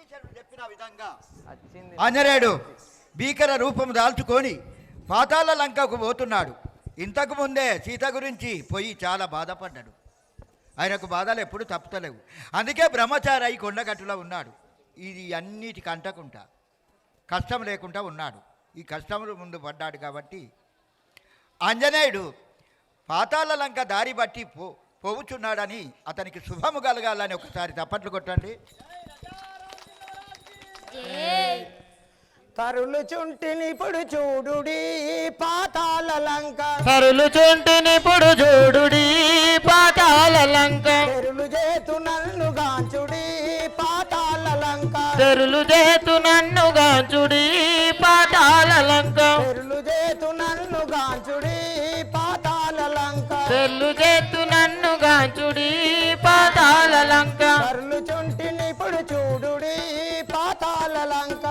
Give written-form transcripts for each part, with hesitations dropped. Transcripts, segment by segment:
విభీషణుడు చెప్పిన విధంగా ఆంజనేయుడు భీకర రూపం దాల్చుకొని పాతాళ లంకకు పోతున్నాడు. ఇంతకు ముందే సీత గురించి పోయి చాలా బాధపడ్డాడు. ఆయనకు బాధలు ఎప్పుడు తప్పుతలేవు. అందుకే బ్రహ్మచారి అయి కొండగట్టులో ఉన్నాడు. ఇది అన్నిటికి అంటకుండా కష్టం లేకుండా ఉన్నాడు. ఈ కష్టముల ముందు పడ్డాడు కాబట్టి ఆంజనేయుడు పాతాళ లంక దారి బట్టి పోవుచున్నాడని అతనికి శుభము కలగాలని ఒకసారి తప్పట్లు కొట్టండి. తరులు చుంటిని ఇప్పుడు చూడుడి పాతాళ లంక, తరులు చుంటిని ఇప్పుడు చూడుడి పాతాళ లంక, తెరులు చేతు నన్ను గాంచుడి పాతాళ లంక, తెరులు చేతు నన్ను గాంచుడి పాతాళ లంక, తెరులు చేతు నన్ను గాంచుడి పాతాళ లంక, తెరులు చేతు నన్ను గాంచుడి పాతాళ లంక, తరులు చుంటిని ఇప్పుడు చూడుడి పాతాళ లంక,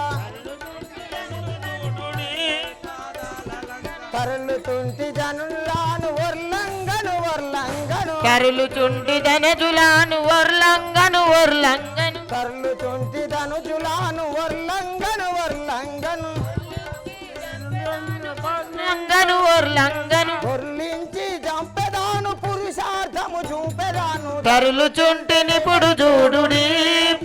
కరులు తుంటి జనులాను వర్లంగను వర్లంగను, కరులు చుంటి ధనజులాను వర్లంగను వర్లంగను, కరులు తుంటి ధనుజులాను వర్లంగను వర్లంగను, లంగను వర్లంగను, వర్లించి చంపెదాను పురుషార్థము చూపెదాను, కరులు చుంటిని ఇప్పుడు చూడుడి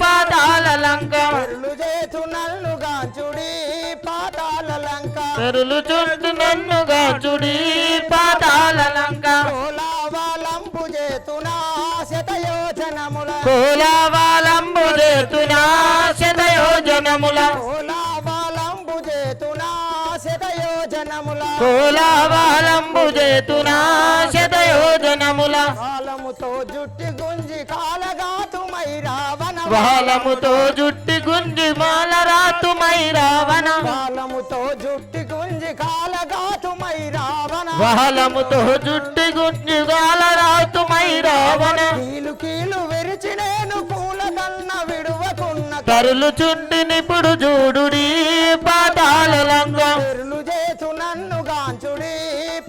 పాతాళ లంక, కరులు చేతు నన్ను గాంచుడి పాతాళ లంక, తెరులు చుంటి నన్ను గాంచుడి పాతాళ లంక, కోలావలంబు చేతునా శతయోజనముల, కోలావాలంబు చేతునా శతయోజనముల, కోలావలంబు చేతునా శతయోజనముల, కోలావాలంబు చేతునా శతయోజనముల, కాలముతో జుట్టి గుంజి కాలగాతుమై రావణ, వాలముతో జుట్టి గుంజి మాలరాతుమై రావణ, కాలముతో జుట్టి గుంజి కాలగాతుమై రావణ, వాలముతో జుట్టి గుంజి గాలరాతుమై రావణ, కీలు కీలు విరిచి నేను పూల కన్న విడువకున్న, తరులు చుంటినిప్పుడు చూడుడి పాతాళ లంక, తెరులు చేతు నన్ను గాంచుడి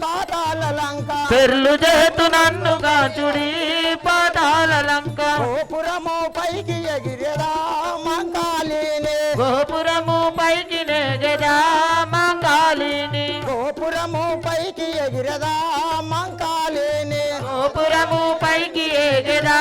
పాతాళ లంక, తెరులు చేతు నన్ను గాంచుడి పాతాళ లంక, గోపురము పైకి ఎగిరెదా మంగాలిని, గోపురము పైకి నెగదా మంగాలిని, గోపురము పైకి ఎగిరెదా మంగాలిని, గోపురము పైకి ఎగదా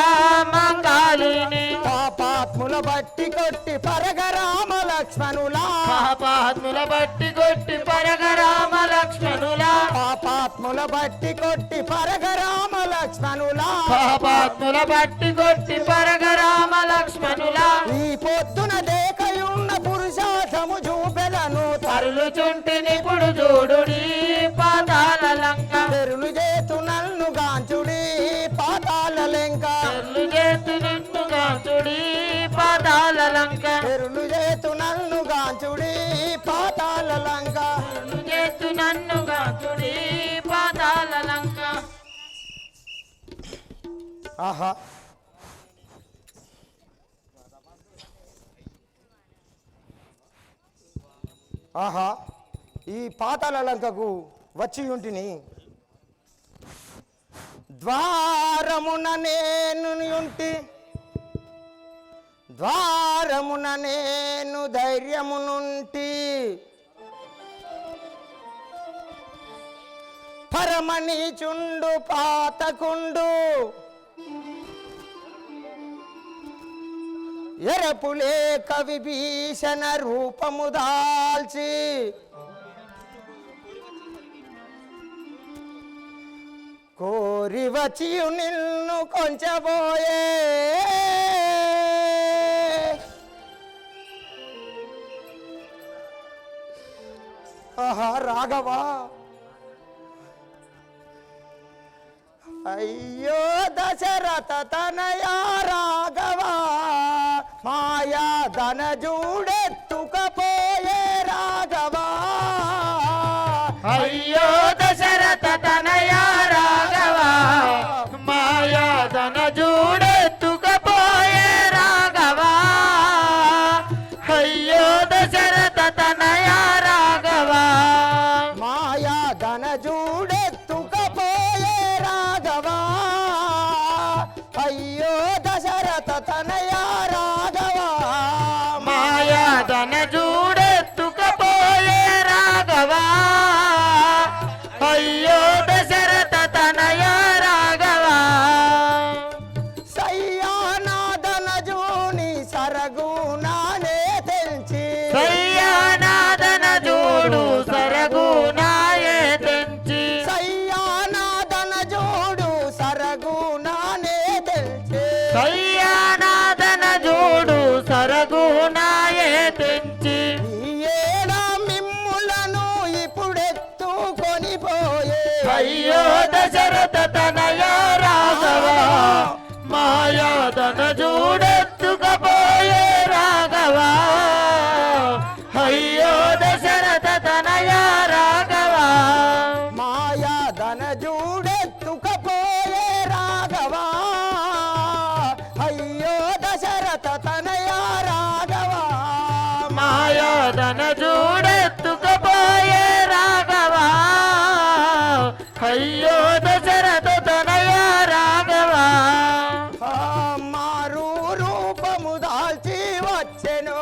మంగాలిని, పాపాత్ముల బట్టి కొట్టి పరగరామ లక్ష్మణులా, పాపాత్ముల బట్టి కొట్టి పరగరామ లక్ష్మణులా, పాపాత్ముల బట్టి కొట్టి పరగరామ లక్ష్మణులా, పాపాత్ముల బట్టి కొట్టి పరగరామ లక్ష్మణులా, ఈ పొద్దున దేకయున్న పురుషార్థము చూపెదను, తరులు చుంటినిప్పుడు చూడుడి పాతాళ లంక, తెరులు చేతు నన్ను గాంచుడి పాతాళ లంక, తెరులు చేతు నన్ను గాంచుడి పాతాళ లంక, తెరులు చేతు నన్ను గాంచుడి పాతాళ లంక, తెరులు చేతు నన్ను గాంచుడి పాతాళ లంక. ఆహా ఆహా ఈ పాతాళ లంకకు వచ్చి ఉంటిని, ద్వారమున నేను ఉంటి, ద్వారమున నేను ధైర్యమునుంటి, పరమణి చుండు పాతకుండు, ఎరపులే కవిభీషణ రూపము దాల్చి, కోరి వచ్చి నిన్ను కొంచెబోయే, ఆహా రాఘవా, అయ్యో దశరథ తనయా రాఘవా, మాయా ధన జూడెత్తుకపోయే రాఘవా, అయ్యో దశరథ తనయా రాఘవా, మాయా ధన జూడెత్తుకపోయే రాఘవా, అయ్యో దశరథ తనయా రాఘవా, మాయా ధన జూడెత్తుకపోయే రాఘవా, అయ్యో దశరథ తనయా రాఘవా, తన చూడెత్తుకపోయే రాఘవా అయ్యో దశరథ తనయ రాఘవా సయ్యానాదన జూని సరగునానే తెంచి సయ్యానాదన జోడు సరగునాయే తెంచి సయ్యానాదన జోడు సరగునానే తెంచి సయ్యానాదన జోడు సరగునాయే తెంచి ఏడ మిమ్ములను ఇప్పుడెత్తుకొని పోయే అయ్యో దశరథ తనయ రాఘవా మాయాదన చూడెత్తుకపోయే రాఘవా అయ్యో దశరథ తనయ రాఘవా మాయాదన జూడెత్తుకపోయే రాఘవా అయ్యో దశరథ తనయ రాఘవా మాయాదన చూడెత్తుకపోయే రాఘవా అయ్యో దశరథ తనయ రాఘవా మారు రూపము దాల్చి వచ్చెను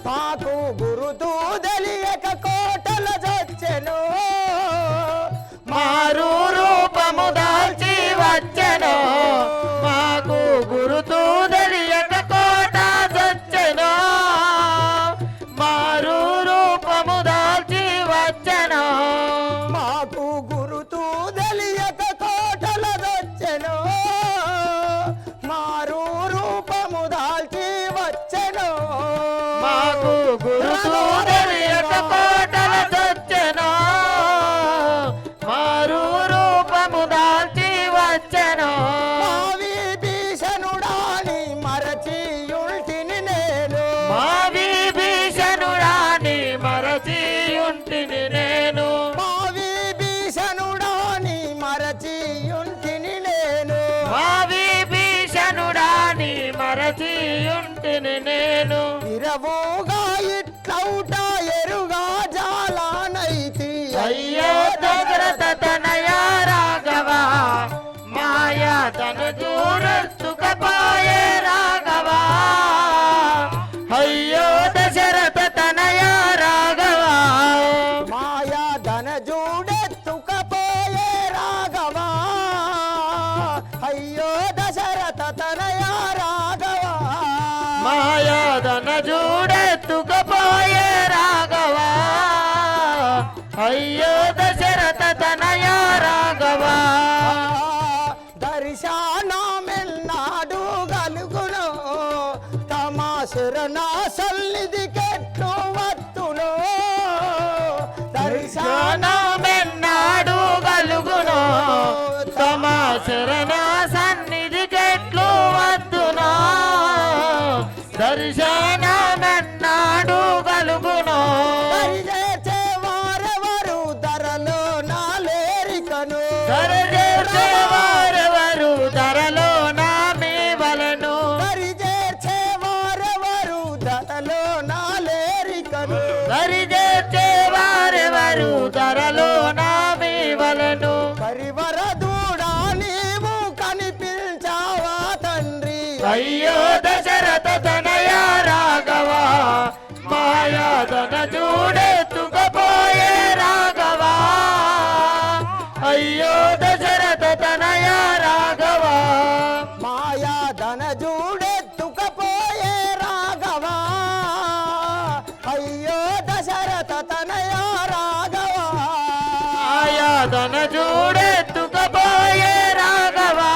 మాకు గురుతూ తెలియక కోటల చచ్చెను మారు రూపము దాల్చి వచ్చెను మాకు గురుతూ తెలియక కోట చచ్చెను మారు రూపము దాల్చి వచ్చెను మాకు గురుతూ తెలియక కోటల చచ్చెను మారు రూపము దాల్చి వచ్చెను మాకు గురుతూ తెలియక కోటల చచ్చెను మారు రూపము దాల్చి వచ్చెను మావి భీషణుడాని మరచియుంటిని నేను మావి భీషణుడాని మరచియుంటిని నేను మావి భీషణుడాని మరచియుంటిని నేను మావి భీషణుడాని మరచియుంటిని నేను ఇరవుగా ఇట్లౌట ఎరుగా జాలానైతి అయ్యో దశరథ తనయ రాఘవా మాయా తను చూడెత్తుకపోయే రాఘవా అయ్యో దశరథ తనయ రాఘవా మాయా ధన జూడెత్తుకపోయే రాఘవా అయ్యో దశరథ తనయ రాఘవా మాయాదన చూడెత్తుకపోయే రాఘవా అయ్యో దశరథ తనయ రాఘవా దర్శనమెన్నాడు గలుగును తమ శరణా సన్నిధి కెట్లు వత్తును దర్శనమెన్నాడు గలుగును తమ శరణ సన్నిధి చెట్లు వద్దును దర్శనమెన్నాడు గలుగును దరిచేర్చే వారెవరు ధరలో నాలేరికను దరిచేర్చే వారెవరు ధరలో నామి వలను దరిచేర్చే వారెవరు ధరలో నాలేరికను దరిచేర్చే వారెవరు ధరలో నామి వలను పరివర దూడా నీవు కనిపించావా తండ్రి అయ్యో దశరథ తనయ రాఘవా మాయాదన చూడెత్తుకపోయే రాఘవా అయ్యో దశరథ తనయ రాఘవా మాయా ధన జూడెత్తుకపోయే రాఘవా అయ్యో దశరథ తనయ రాఘవా మాయాదన చూడెత్తుకపోయే రాఘవా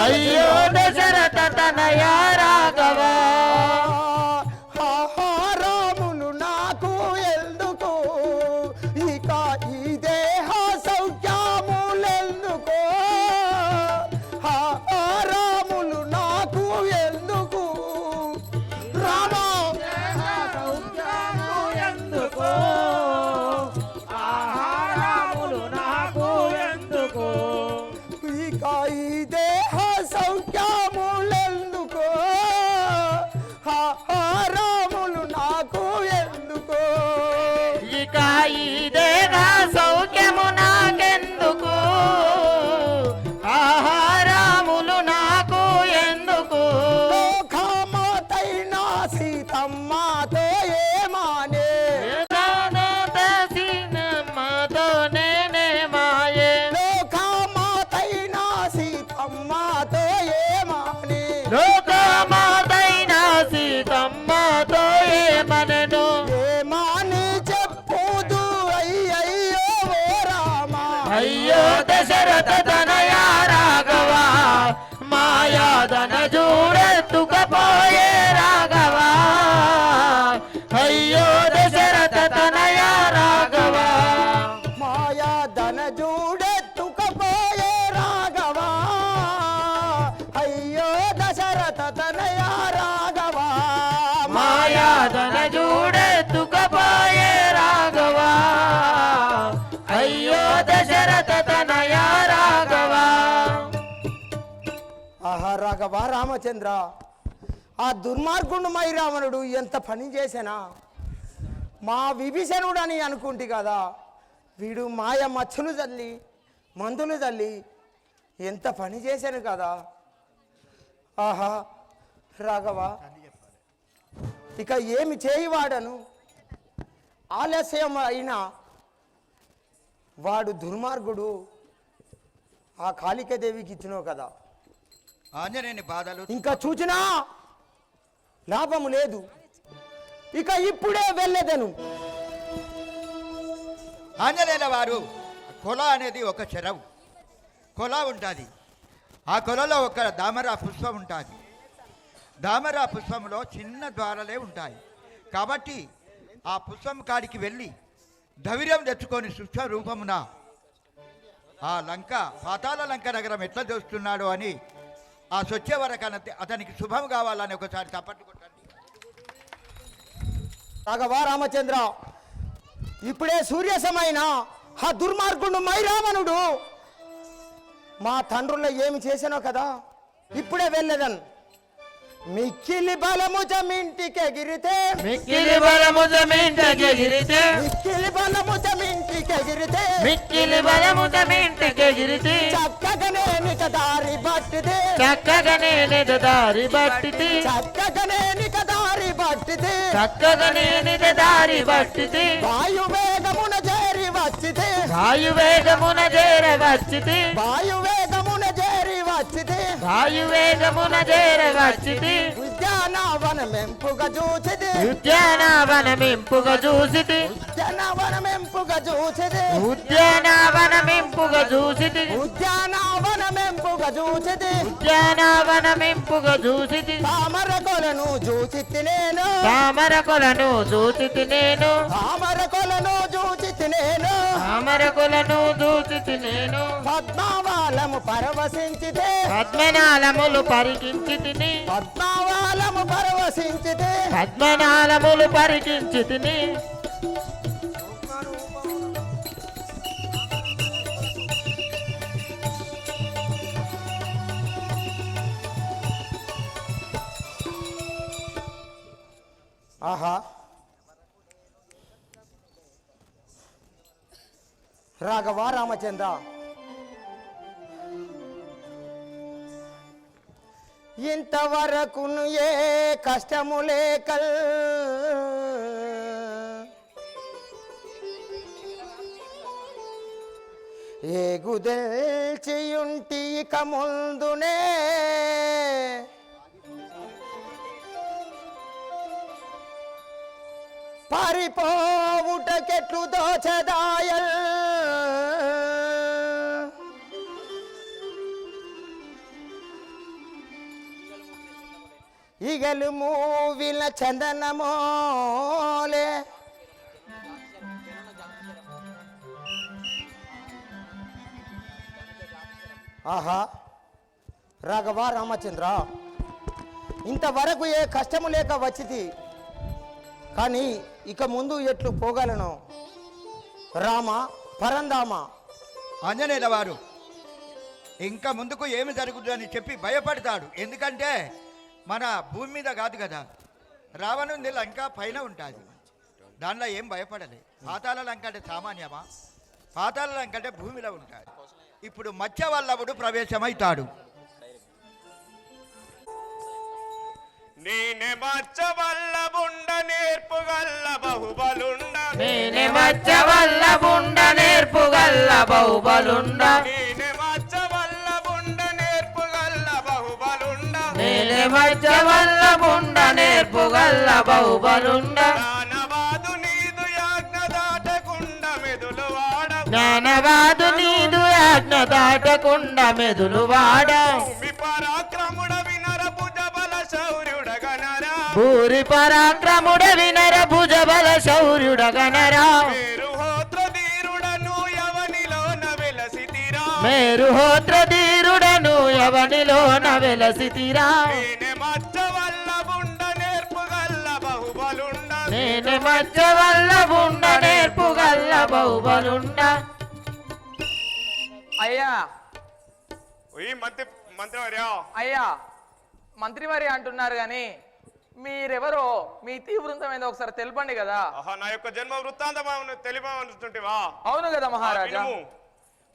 అయ్యో దశరథ తనయ రాఘవా ఆహారములు నాకు ఎందుకు ఇక ఈ దేహ సౌఖ్యములెందుకు ఆహారములు నాకు ఎందుకు రామా ఎందుకు ఆహారములు నాకు ఎందుకు ఇక ఈ దేహ సౌఖ్యములెందుకు ఆహారములు నాకు ఎందుకు ఇక ఈ దేహ సౌఖ్యము నాకెందుకు ఆహారములు నాకు ఎందుకు లోకమతైన సీతమ్మ రాఘవా మాయాదన చూడెత్తుకపోయే రాఘవా అయ్యో దశరథ తనయ రాఘవా. ఆహా రాఘవ రామచంద్ర, ఆ దుర్మార్గుడు మై రావణుడు ఎంత పని చేశానా. మా విభీషణుడు అని అనుకుంటే కదా, వీడు మాయ మచ్చులు చల్లి మందులు చల్లి ఎంత పని చేశాను కదా. ఆహా రాఘవ, ఇక ఏమి చేయవాడను. ఆలస్యం అయినా వాడు దుర్మార్గుడు. ఆ కాళికాదేవికి ఇచ్చినావు కదా, ఆంజనేయుని బాధలు ఇంకా చూచినా లాభము లేదు. ఇక ఇప్పుడే వెళ్ళేదను. ఆంజనేయుల వారు కొల అనేది ఒక చెరవు. కొల ఉంటుంది. ఆ కొలలో ఒక దామర పుష్పం ఉంటుంది. దామర పుష్పంలో చిన్న ద్వారాలే ఉంటాయి. కాబట్టి ఆ పుష్పం కాడికి వెళ్ళి ధైర్యం తెచ్చుకొని సూక్ష్మ రూపమున ఆ లంక పాతాళ లంక నగరం ఎట్లా చూస్తున్నాడు అని ఆ సొచ్చే వరకు అతనికి శుభం కావాలని ఒకసారి తప్పట్టు కొట్టండి. రాఘవ రామచంద్ర, ఇప్పుడే సూర్యసమైన ఆ దుర్మార్గుడు మైరావణుడు మా తండ్రుల్లో ఏమి చేశానో కదా, ఇప్పుడే వెళ్ళేదను. మిక్కిలి బలము జమింటికెగిరితే మిక్కిలి బలము జమింటికెగిరితే మిక్కిలి బలము జమింటికెగిరితే మిక్కిలి బలము జమింటికెగిరితే చక్కగానే నిక దారి బట్టితే చక్కగానే నిజ దారి బట్టితే చక్కగానే నిక దారి బట్టితే చక్కగానే నిజ దారి బట్టితే వాయువేగమున చేరి వచ్చితే వాయువేగమున చేర వచ్చితే వాయువేగమున చేరి వచ్చితే వాయువేగమున చేర వచ్చితే ఉద్యానవనమెంపుగా చూచితే ఉద్యానవనమింపుగా చూసితే ఉద్యానవనమెంపుగా చూచితే ఉద్యానవనమింపుగా చూసితే ఉద్యానవనమెంపుగా చూచితే ఉద్యానవనమింపుగా చూసితే తామర కొలను చూచితి నేను తామర కొలను చూచితి నేను తామర కొలను చూచితి నేను తామర కొలను చూచితి నేను పద్మావాలము పరవశించితే పద్మనాళములు పరికించి తిని పద్మావాలము పరవశించితే పద్మనాళములు పరికించి తిని ఆహా రాఘవ రామచంద్ర, ఇంతవరకును ఏ కష్టము లేకల్ ఏగుదెల్చియుంటి ఇక ముందునే పారిపోవుటకెట్లు దోచదాయల్ ఈగలు మూవిల చందనమోలే ఆహా రాఘవ రామచంద్ర, ఇంతవరకు ఏ కష్టము లేక వచ్చింది, కానీ ఇక ముందు ఎట్లు పోగలను. రామ పరంధామ. ఆంజనేయుల వారు ఇంకా ముందుకు ఏమి జరుగుతుందని చెప్పి భయపడతాడు. ఎందుకంటే మన భూమి మీద కాదు కదా, రావణుంది లంక పైన ఉంటుంది. దానిలో ఏం భయపడలే. పాతాళ లంక అంటే సామాన్యమా? పాతాళ లంక అంటే భూమిలో ఉంటుంది. ఇప్పుడు మత్స్యవల్లభుడు ప్రవేశమవుతాడు. నేనే మచ్చవల్లబుండ నేర్పుగల్ల బహుబలుండ నేనే మచ్చవల్లబుండ నేర్పుగల్ల బహుబలుండ నేనే మచ్చవల్లబుండ నేర్పుగల్ల బహుబలుండ నేనే మచ్చవల్లబుండ నేర్పుగల్ల బహుబలుండ జ్ఞానవాదు నీదు యాజ్ఞ దాటకుండ మెదులు వాడ జ్ఞానవాదు నీదు యాజ్ఞ దాటకుండ మెదులు వాడ భూమి పరాక్రముడ వినర భుజబల శౌర్యుడగనరా భూరి పరాక్రముడ వినర భుజబల శౌర్యుడగనరా మేరు హోత్ర ధీరుడను యవనిలోన వెలసితిరా మేరు హోత్ర ధీరుడను ఎవనిలోన వెలసితిరా నేనే మచ్చవల్లబుండ నేనే మచ్చ వల్ల బుండ నేర్పు గల్ల బహుబలుండ. అయ్యా ఈ మంత్రివర్యా అయ్యా మంత్రివారి అంటున్నారు గాని మీరెవరో మీ తీవ్రంతం ఏందో ఒకసారి తెలపండి కదా. నా యొక్క జన్మ వృత్తాంతం తెలియమంటుంటివా? అవును కదా మహారాజా.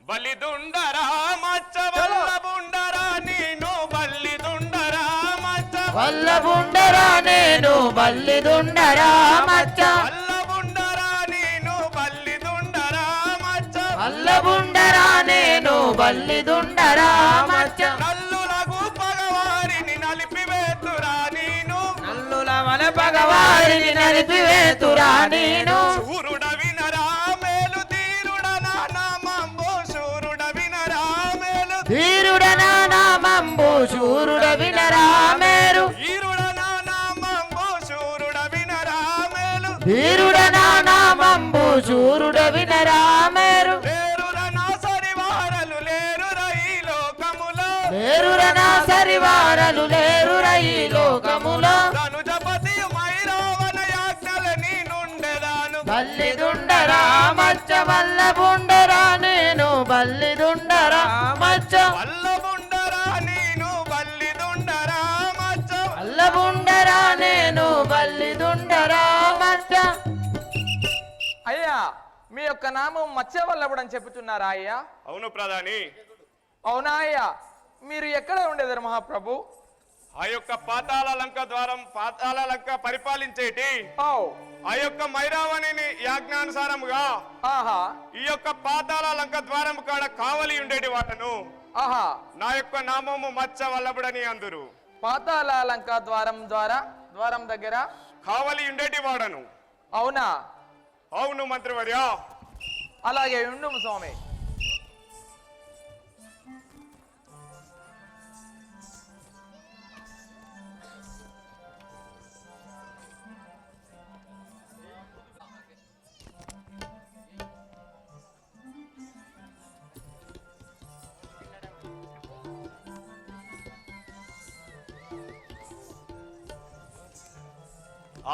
బల్లిదుండరా మచ్చ వల్లబుండరా నేను బల్లిదుండరా మచ్చ వల్లబుండరా నేను బల్లిదుండరా మచ్చ వల్లబుండరా నేను బల్లిదుండరా మచ్చ వల్లబుండరా నేను బల్లిదుండరా మచ్చ నల్లులకు పగవారిని నలిపివేతురా నేను నల్లుల వల పగవారిని నలిపివేతురా నేను శూరుడ వినరా మేలు ధీరుడ నా నామంబు శూరుడ వినరా మేలు ధీరుడ నా నామంబు శూరుడ వినరా మేరు ధీరుడ నా నామంబు శూరుడ వినరా మేలు ధీరుడ నా నామంబు శూరుడ వినరా మేరు లేరుర నా సరివారలు లేరుర ఈ లోకములో లేరుర నా సరివారలు లేరుర ఈ లోకములో ధనుజపతి మైరావణ యాజ్ఞల నీ నుండెదాను బల్లిదుండరా మచ్చ వల్లబుండరా నేను బల్లిదుండరా మచ్చ వల్లబుండరా నేను బల్లిదుండరా మచ్చ వల్లబుండరా నేను బల్లిదుండరా మచ్చ. అయ్యా మీ యొక్క నామం మత్స్యవల్లభుడు అని చెప్పుతున్నారా అయ్యా? అవును ప్రధాని. అవునా అయ్యా? మీరు ఎక్కడ ఉండేదారు మహాప్రభు? ఆ యొక్క పాతాళ లంక పరిపాలించేటి ఆ యొక్క మైరావణిని యాజ్ఞానుసారముగా ఆహా ఈ యొక్క పాతాళ లంక ద్వారం కాడ కావలి ఉండేటి వాటను ఆహా నా యొక్క నామము మత్స్య వల్లభుడని అందురు. పాతాళ లంక ద్వారం దగ్గర కావలి ఉండేటి వాడను. అవునా? అవును మంత్రివర్యా. అలాగే ఉండు స్వామి.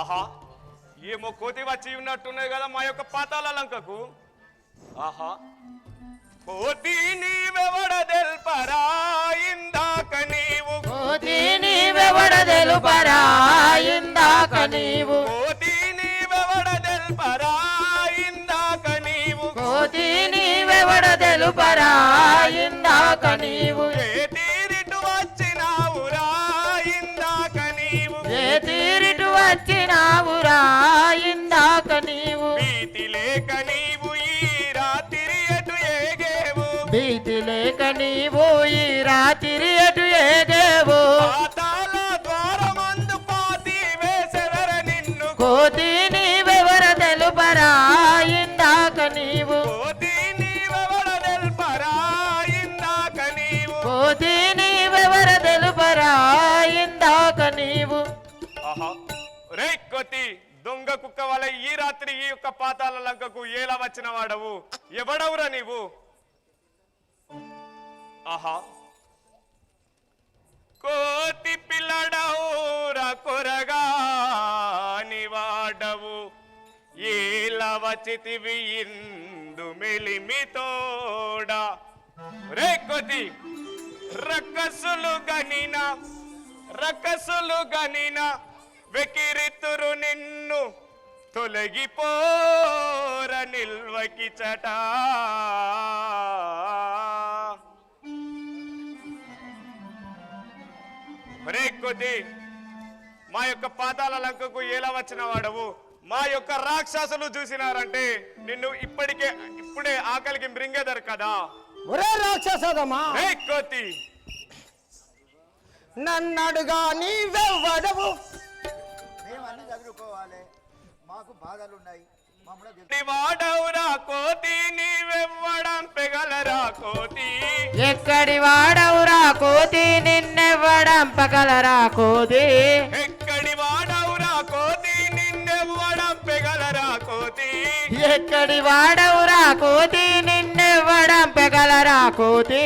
ఆహా ఏమో కోతి వచ్చి ఉన్నట్టున్నాయి కదా మా యొక్క పాతాళ లంకకు. ఆహా కోతి నీవెవడ తెల్పరా ఇందాక నీవు కోతి నీవెవడ తెలుపరా ఇందాక నీవు కోతి నీవెవడ తెల్పరా ఇందాక నీవు కోతి నీవెవడ తెలుపరా ఇందాక నీవు ఏ తీరిటు వచ్చినావురా ఇందాక నీవు ఏ తీరిటు వచ్చినావురా ఇందాక నీవు భీతి లేక నీవు ఈ రాత్రి ఎటు ఏగేవు భీతి లేక నీవు ఈ రాత్రి ఎటు ఏగేవు పాతాళ ద్వారమందు పాతి వేసెవర నిన్ను కోతి నీవెవర తెలుపరా ఇందాక నీవు కోతి నీవెవడ తెల్పరా ఇందాక నీవు కోతి నీవెవర తెలుపరా ఇందాక నీవు ఆహా రే కోతి దొంగ కుక్క వల్ల ఈ రాత్రి ఈ యొక్క పాతాళ లంకకు ఎలా వచ్చిన వాడవు? ఎవడవురా నీవు? ఆహా కోతి పిల్లడవురా కొరగాని వాడవు ఎలా వచ్చితివి ఇందు మెలిమితోడా? రే కోతి రక్కసులు గనిన వెకిరితురు నిన్ను తొలగిపోర నిల్వకి చట. రే కొద్ది మా యొక్క పాతాళ లంకకు ఎలా వచ్చిన వాడవు? మా యొక్క రాక్షసులు చూసినారంటే నిన్ను ఇప్పుడే ఆకలికి మృంగేదరు కదా. ఒరే రాక్షసదమా, రే కోతి నన్నడుగా నీవెవ్వడవు? మేమన్నీ చదువుకోవాలి, మాకు బాధలున్నాయి. వాడవురా కోతి నీవెవ్వడం పెగలరా కోతి? ఎక్కడి వాడవురా కోతి నిన్నెవ్వడం పగలరా కోతి? ఎక్కడి వాడవురా కోతి నిన్నెవ్వడం పెగలరా కోతి? ఎక్కడి వాడవురా కోతి నిన్నెవ్వడం పగలరా కోతి?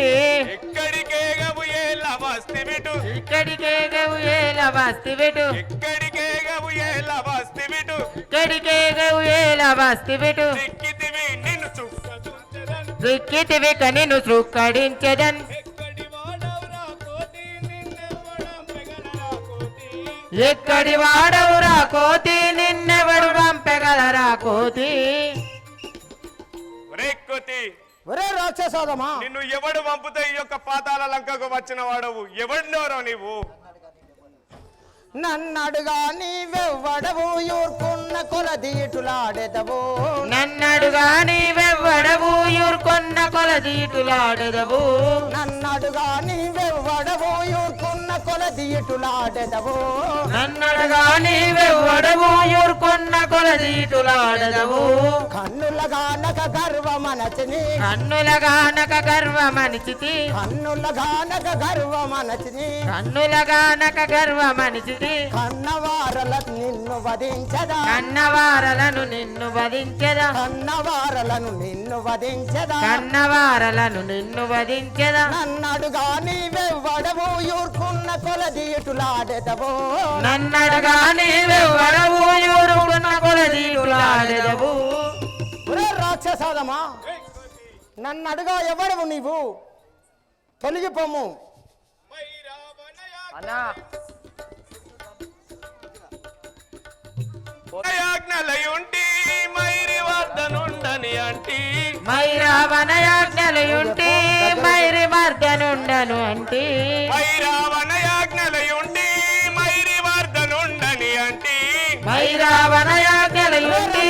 ఎక్కడికేగవు ఏల వస్తివి వస్తివిటు ఇక్కడికేగవు ఏల వస్తివిటు ఎక్కడికేగవు ఎలా వస్తివిటు ఇక్కడికేగవు ఏల వస్తివిటు చిక్కితివి నిన్ను చుక్కదుంచెదన్ దిక్కితివి కనిను చుక్కడించెదన్ ఎక్కడి వాడవురా కోతి నిన్నెవడు పంపెగలరా కోతి ఒరే కోతి ఒరే రాక్షసాదమా నిన్ను ఎవడు పంపుతా ఈ యొక్క పాతాల లంకకు వచ్చిన వాడవు ఎవడినోరో నీవు నన్నడుగా నీవెవ్వడవు యూర్కున్న కొలదీటులాడెదవు నన్నడుగా నీవెవ్వడవు యూర్కొన్న కొలదీటులాడెదవు నన్నడుగా నీవెవ్వడవు యూర్కున్న కొలదీటులాడెదవు నన్నడుగా నీవెవ్వడవు యూర్కొన్న కొలదీటులాడెదవు కన్నులగానక గర్వమనచిని కన్నులగానక గర్వమనిచితి కన్నులగానక గర్వమనచిని కన్నులగానక గర్వమనిచితి కన్నవారల నిన్ను వధించదా కన్నవారలను నిన్ను వధించెదా కన్నవారలను నిన్ను వధించదా కన్నవారలను నిన్ను వధించెదా నన్నడుగా నీవెవ్వడవు యూర్కున్న కొలదీటులాడెదవు నన్నడుగా నీవెవ్వడవు యూరుకున్న కొలదీటులాడెదవు ఒరే రాక్షసాదమా నన్నడుగా ఎవడవు నీవు తొలగిపోము అన్నా ఆజ్ఞలయుంటి మైరి వద్దనుండని అంటి మైరావనయాజ్ఞలయుంటి మైరి మర్దనుండను అంటి మైరావణయాజ్ఞలయుంటి మైరి వద్దనుండని అంటి మైరావనయాజ్ఞలయుంటి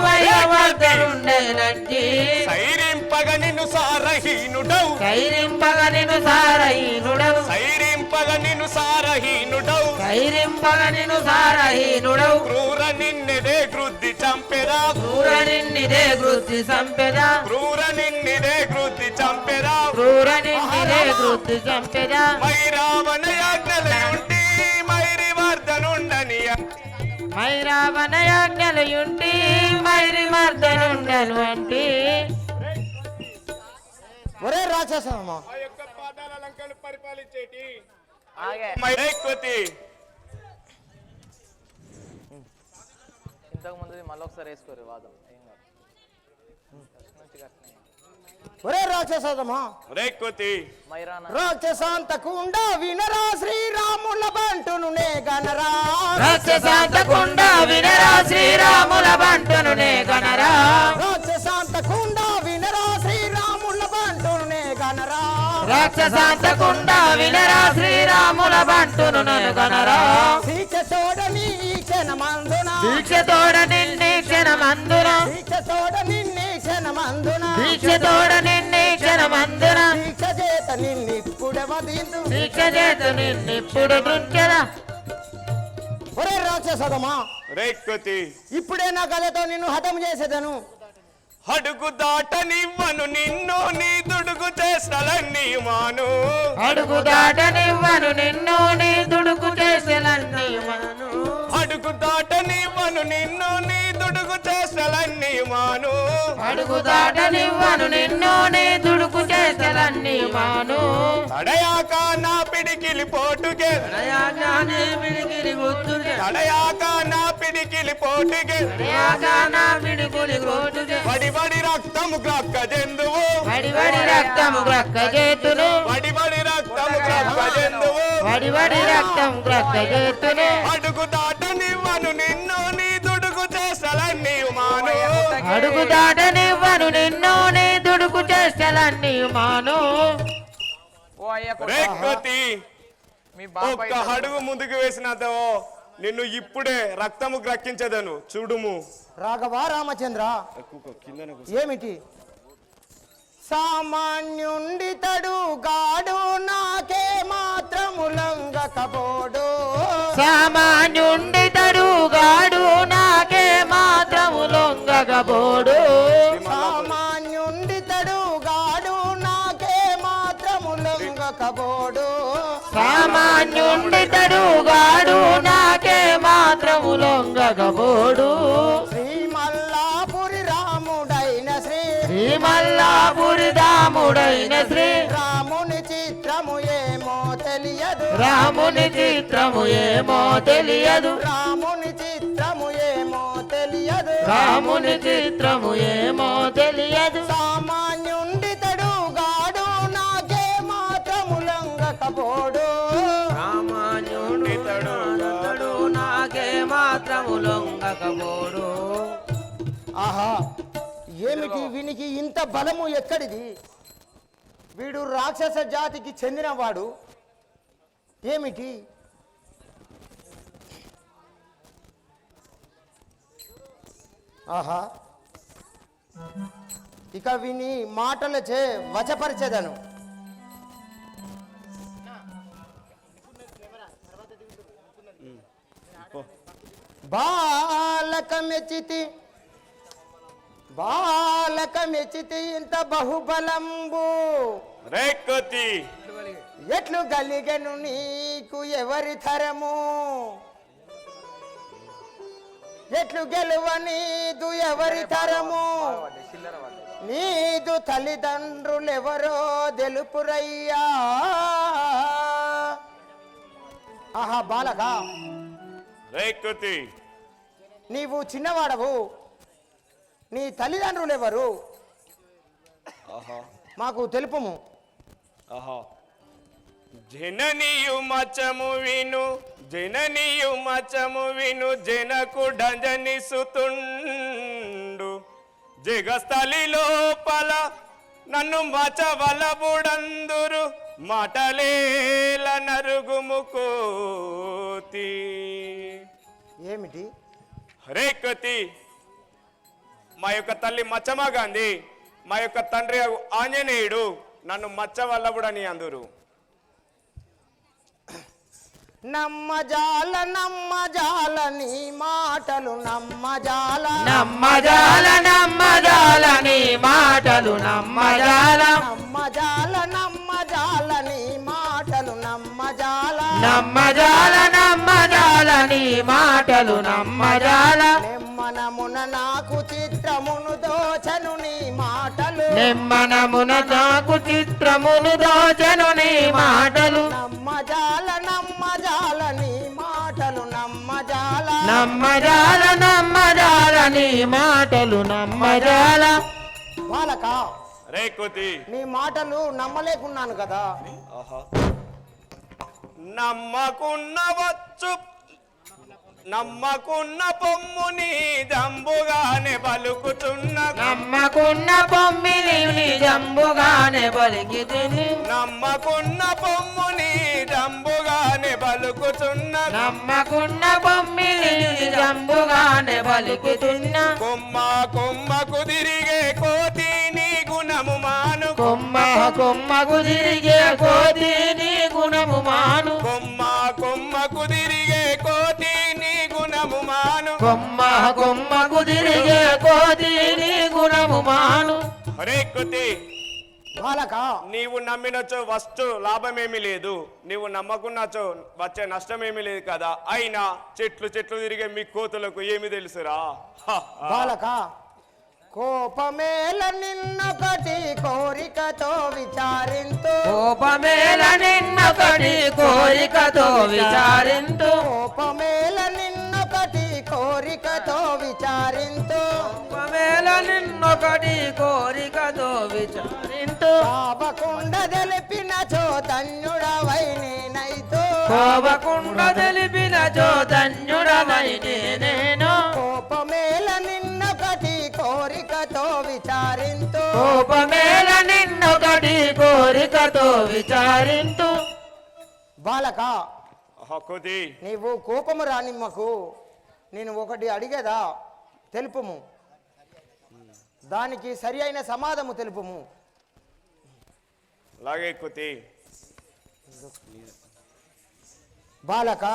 మైరి మర్దనుండనంటి సైరింపగ నిన్ను సారహీనుడవు కైరింపగ నిను సారహీనుడవు సైరింపగ నిన్ను సారహీనుడవు కైరింపగ నిను సారహీనుడవు క్రూర నిన్నెదే గృద్ధి చంపెదా క్రూర నిన్నిదే గృద్ధి సంపెదా క్రూర నిన్నెదే గృద్ధి చంపెదా క్రూర నిన్నిదే గృద్ధి సంపెదా మైరావణయాజ్ఞలయుంటి మైరి వద్దనుండని మైరావనయాజ్ఞలయుంటి మైరి మర్దనుండను అంటి ఒరే రాక్షసమా ఆ యొక్క పాతాళ లంకను పరిపాలించేటి ఆగే మైరేకొతి ఇంతకు ముందు మళ్ళీ ఒకసారి వేసుకోరు వాదం ఏం కాదు ఫస్ట్ నుంచి కట్టినాయి. ఒరే రాక్షసమా రేకొతి మైరానా రాక్షసాంతకుండా వినరా శ్రీరాముల బంటును నే గనరా రాక్షసాంతకుండా వినరా శ్రీరాముల బంటును నే గనరా రాక్షసాంతకుండా వినరా శ్రీరాముల బంటును నే గనరా రాక్షసాంతకుండా వినరా శ్రీరాముల బంటును నన్ను గనరా దీక్ష చూడని ఈ క్షణమందున దీక్షతోడ నిన్నే క్షణమందున దీక్ష చూడ నిన్నే క్షణమందున దీక్షతోడ నిన్నే క్షణమందున దీక్ష చేత నిన్నిప్పుడే వదిందు దీక్ష చేత నిన్నిప్పుడు దృంచెదా ఒరే రాక్షసదమా రేకొతి ఇప్పుడే నా కథతో నిన్ను హతం చేసేదను అడుగు దాటనివ్వను నిన్ను నీ దుడుగు చేసలన్నీ మాను అడుగు దాటనివ్వను నిన్ను నీ దుడుకు చేసెలన్నీ మాను అడుగు దాటనివ్వను నిన్ను నీ దుడుగు చేసలన్నీ మాను అడుగు దాటనివ్వను నిన్ను నీ దుడుకు చేసెలన్నీ మాను తడయాక నా పిడికిలి పోటుగే దయాగానే విడిగిరి గుర్తుగే తడయాక నా పిడికిలి పోటుగే దయాగానా విడిగులి గోటుగే వడి వడి రక్తము గ్రక్క జందువు వడి వడి రక్తము గ్రక్క చేతును వడి వడి రక్తము గ్రక్క జందువు వడి వడి రక్తం గ్రక్క చేతును అడుగు దాటనివ్వను నిన్ను నీ దుడుగు చేసలన్నీ మాను అడుగు దాటనివ్వను నిన్ను నీ దుడుకు చేసెలన్నీ మాను ఓ అయ్యా రేకొతి మీ బాబాయ్ ఒక్క అడుగు ముందుకు వేసినతో నిన్ను ఇప్పుడే రక్తము గ్రక్కించదను చూడుము రాఘవ రామచంద్ర ఏమిటి సామాన్యుండి తడు గాడు నాకే మాత్రము లొంగకపోడు సామాన్యుండి తడుగాడు నాకే మాత్రము లొంగగబోడు సామాన్యుండి తడు గాడు నాకే మాత్రము లొంగకపోడు సామాన్యుండి తడుగాడు నాకే మాత్రము లొంగగబోడు శ్రీమల్లాపురి రాముడైన శ్రీమల్లాపురి దాముడైన శ్రీ రాముని చిత్రము ఏమో తెలియదు రాముని చిత్రము ఏమో తెలియదు రాముని చిత్రము ఏమో తెలియదు రాముని చిత్రము ఏమో తెలియదు సామాన్యుండితడు గాడు నాకే మాత్రము లొంగకపోడు రామానుడితడు నాకే మాత్రము లొంగకపోడు ఆహా ఏమిటి వీనికి ఇంత బలము ఎక్కడిది వీడు రాక్షస జాతికి చెందినవాడు ఏమిటి ఆహా ఇక విని మాటలచే వశపరిచెదను బాలకమెచితి ఇంత బహుబలంబు రేకొతి ఎట్లు గలిగను నీకు ఎవరి తరము ఎట్లు గెలువ నీదు ఎవరి తరము నీదు తల్లిదండ్రులెవరో తెలుపురయ్యా ఆహా బాలక రేకొతి నీవు చిన్నవాడవు నీ తల్లిదండ్రులెవరు మాకు తెలుపుము జననియు మచము విను జననియు మచము విను జనకు డంజని సుతుండు జగస్థలి లోపల నన్ను మచవలబుడందురు మాటలేల నరుగుము కోతి ఏమిటి రేకొతి మా యొక్క తల్లి మచ్చమ్మ గాంధీ మా యొక్క తండ్రి ఆంజనేయుడు నన్ను మచ్చవల్లబుడని అందురు నమ్మజాల నీ మాటలు నమ్మజాల నీ మాటలు నమ్మజాల నీ మాటలు నమ్మజాల నీ మాటలు నమ్మజాల నెమ్మనమున నాకు చిత్రమును దోచను నీ మాటలు నెమ్మనమున నాకు చిత్రమును దోచను నీ మాటలు నమ్మజాల నీ మాటలు నమ్మజాల నీ మాటలు నమ్మజాల బాలక రేకొతి నీ మాటలు నమ్మలేకున్నాను కదా నమ్మకున్న పొమ్ముని జంబుగానే పలుకుతున్న నమ్మకున్న పొమ్మిని జంబుగానే పలికితిని నమ్మకున్న పొమ్ముని జంబుగానే పలుకుతున్న నమ్మకున్న పొమ్మిని జంబుగానే పలికితున్న కొమ్మ కొమ్మకు తిరిగే కోతి నీ గుణము మాను కొమ్మకు తిరిగే కోతి నీ గుణము మాను కొమ్మకు తిరిగే కోతి నీ గుణము మాను కొమ్మకు తిరిగే కోతి నీ గుణము మాను రేకొతి బాలక నీవు నమ్మినచో వస్తు లాభమేమీ లేదు నీవు నమ్మకున్నచో వచ్చే నష్టమేమీ లేదు కదా అయినా చెట్లు తిరిగే మీ కోతులకు ఏమి తెలుసురా బాలక కోపమేల నిన్నొకటి కోరికతో విచారింతు కోపమేల నిన్నొకటి కోరికతో విచారింతు కోపమేల నిన్నొకటి కోరికతో విచారింతు కోపమేల నిన్నొకటి కోరికతో విచారింతు పాపకుండ తెలిపిన చోతన్యుడవై నేనైతు కోపకుండ తెలిపిన చోతన్యుడవై నేను కోపమేల నిన్నొకటి కోరికతో విచారింతు కోపమేల నిన్నొకటి కోరికతో విచారింతు బాలక కొద్ది నీవు కోపము రానిమ్మకు నేను ఒకటి అడిగేదా తెలుపుము దానికి సరి అయిన సమాధము తెలుపుము లాగే కొద్ది బాలక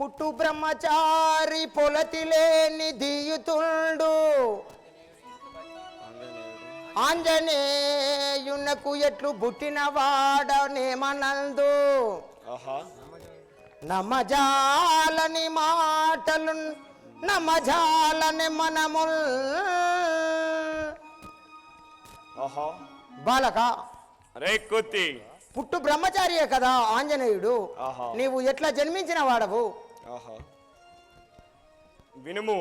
పుట్టు బ్రహ్మచారి పొలతిలేని దియుతుండు ఆంజనేయునకు ఎట్లు పుట్టిన వాడనేమనందు నమ్మజాలని మాటలు నమ్మజాలని మనముల్ బాలక రేకొత్తి పుట్టు బ్రహ్మచారియే కదా ఆంజనేయుడు. ఆహా. నీవు ఎట్లా జన్మించిన వాడవు? ఆహా. వినుము.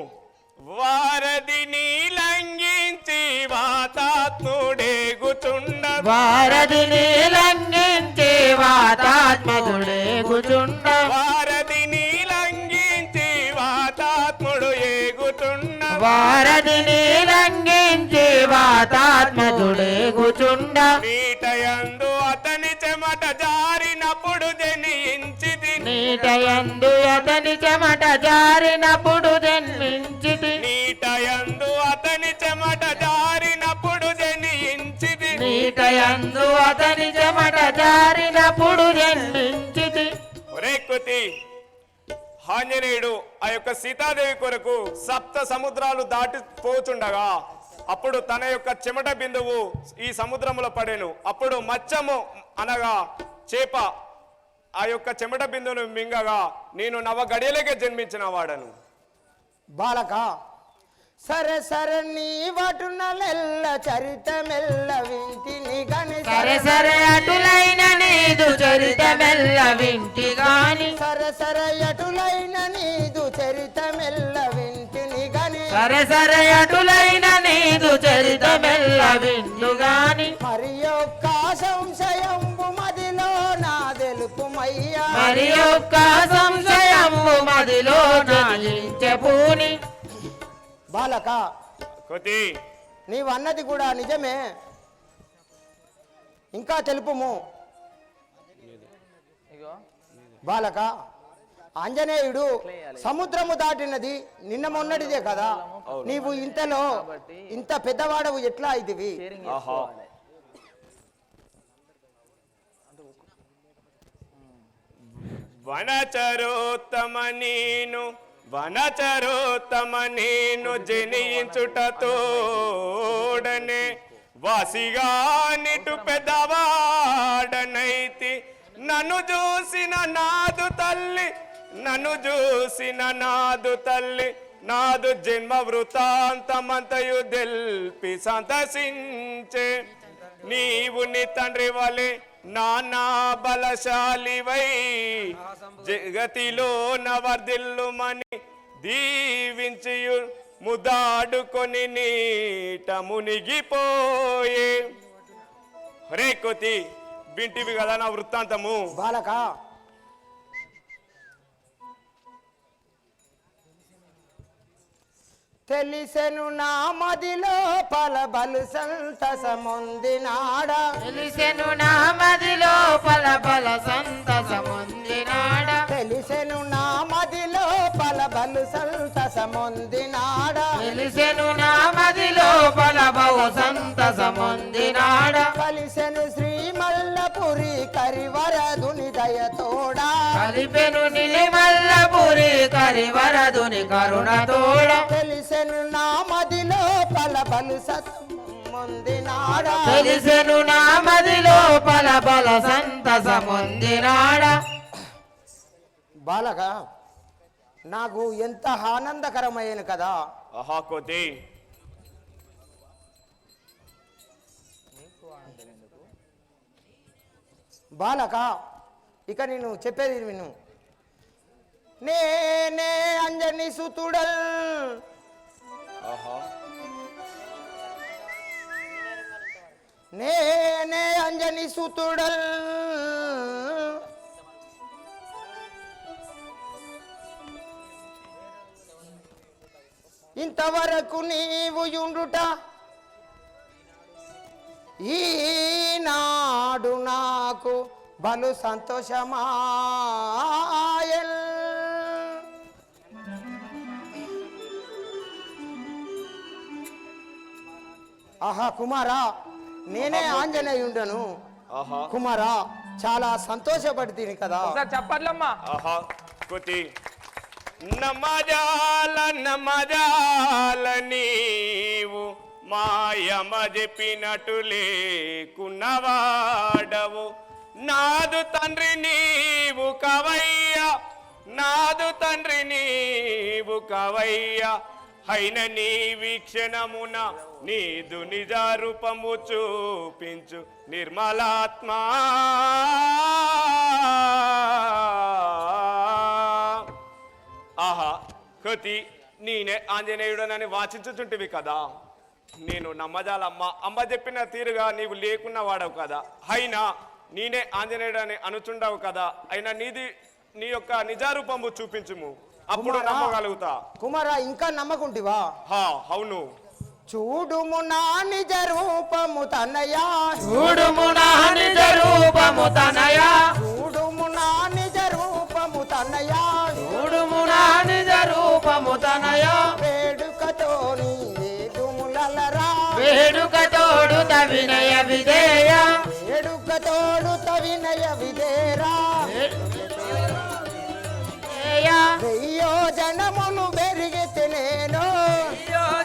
వారధిని లంఘించి వాతాత్ముడేగుచుండ వారధిని లంఘించి వాతాత్ముడేగుచుండ వారధిని లంఘించి వాతాత్ముడు ఏగుచుండ వారధిని లంఘించి వాతాత్ముడేగుచుండ నీటయందు అతని చెమట జారినప్పుడు జనించితి నీటయందు అతని చెమట జారినప్పుడు జన్మించితి నీటయందు అతని చెమట జారినప్పుడు జనించితి నీటయందు అతని చెమట జారినప్పుడు జన్మించితి. రేకుతి ఆంజనేయుడు ఆ యొక్క సీతాదేవి కొరకు సప్త సముద్రాలు దాటిపోచుండగా అప్పుడు తన యొక్క చెమట బిందువు ఈ సముద్రములో పడెను. అప్పుడు మత్స్యము అనగా చేప ఆ యొక్క చెమట బిందువును మింగగా నేను నవ గడియలకే జన్మించిన వాడను. బాలక సరే సరే నీ వటునలెల్ల చరితమెల్ల వింటిని గని సరే సరే అటులైన నీదు చరితమెల్ల వింటి గాని సరే సరే అటులైన నీదు చరితమెల్ల వింటిని గని సరే సరే అటులైన నీదు చరితమెల్ల వింటు గాని మరి యొక్క సంశయంబు మదిలో నా తెలుపుమయ్యా మరి యొక్క సంశయము మదిలో నాలించెపూని. బాలక కొతి నీవు అన్నది కూడా నిజమే, ఇంకా తెలుపుము. ఇగో బాలక ఆంజనేయుడు సముద్రము దాటినది నిన్న మొన్నటిదే కదా, నీవు ఇంతలో ఇంత పెద్దవాడవు ఎట్లా ఇదివి? ఆహా. వనచరోత్తమ నేను జనించుటతోడనే వాసిగా నిటు పెద్దవాడనైతి నన్ను చూసిన నాదు తల్లి నాదు జన్మ వృత్తాంతమంతయు దెల్పి సంతసించే నీవు నీ తండ్రి వలె నానా బలశాలివై జగతిలో నవర్దిల్లుమని దీవించియు ముదాడుకొని నీట మునిగిపోయే. హరే కోతి వింటివి కదా నా వృత్తాంతము. బాలక తెలిసెను నా మదిలో పలబలు సంతసముందినాడా తెలిసెను నా మదిలో పలబల సంతసముందినాడా తెలిసెను నా మదిలో పలబలు సంతసముందినాడా తెలిసెను నా మదిలో పలబల సంతసముందినాడా కలిసెను శ్రీ మల్లపురి కరివరదుని దయతోడా కలిపెను నిలిమల్లపురి కరివరదుని కరుణతోడ తెలిసెను నా మదిలో పలబలు సత్ముందినాడా తెలిసెను నా మదిలో పలబల సంతసముందినాడా. బాలక నాకు ఎంత ఆనందకరమైన కదా. ఆహా కోతి బాలక ఇక నేను చెప్పేది విను. నేనే అంజని సుతుడల్ ఆహా నేనే అంజని సుతుడల్ ఇంతవరకు నీవు యుండుట ఈనాడు నాకు బలు సంతోషమాయల్. ఆహా కుమారా, నేనే ఆంజనేయుండను. ఆహా కుమారా, చాలా సంతోషపడుతుంది కదా. ఒకసారి చెప్పట్లమ్మా. ఆహా కోతి నమజాల నీవు మాయమ చెప్పినట్టు లేకున్నవాడవు నాదు తండ్రి నీవు కవయ్యా నాదు తండ్రి నీవు కవయ్యా అయిన నీ వీక్షణమున నీదు నిజ రూపము చూపించు నిర్మలాత్మా. ఆహా కతి నేనే ఆంజనేయుడనని వాచించుచుంటివి కదా, నేను నమ్మజాలమ్మ. అమ్మ చెప్పిన తీరుగా నీవు లేకున్న వాడవు కదా, అయినా నేనే ఆంజనేయుడని అనుచుండవు కదా, అయినా నీ యొక్క నిజారూపము చూపించుము, అప్పుడు నమ్మగలుగుతా. కుమారా ఇంకా నమ్మకుంటివా? అవును. చూడుము నా నిజ రూపము తనయా, చూడుము నా నిజ రూపము తనయా, చూడుము నా నిజ రూపము తనయా, చూడుము నా నిజ రూపము తనయా. వేడుకతోని వేడుములరా, వేడుకతోడు తవినయ విధేయ, వేడుకతోడు తవినయ విధేరా. వెయ్యో జనమును బెరిగితి నేను,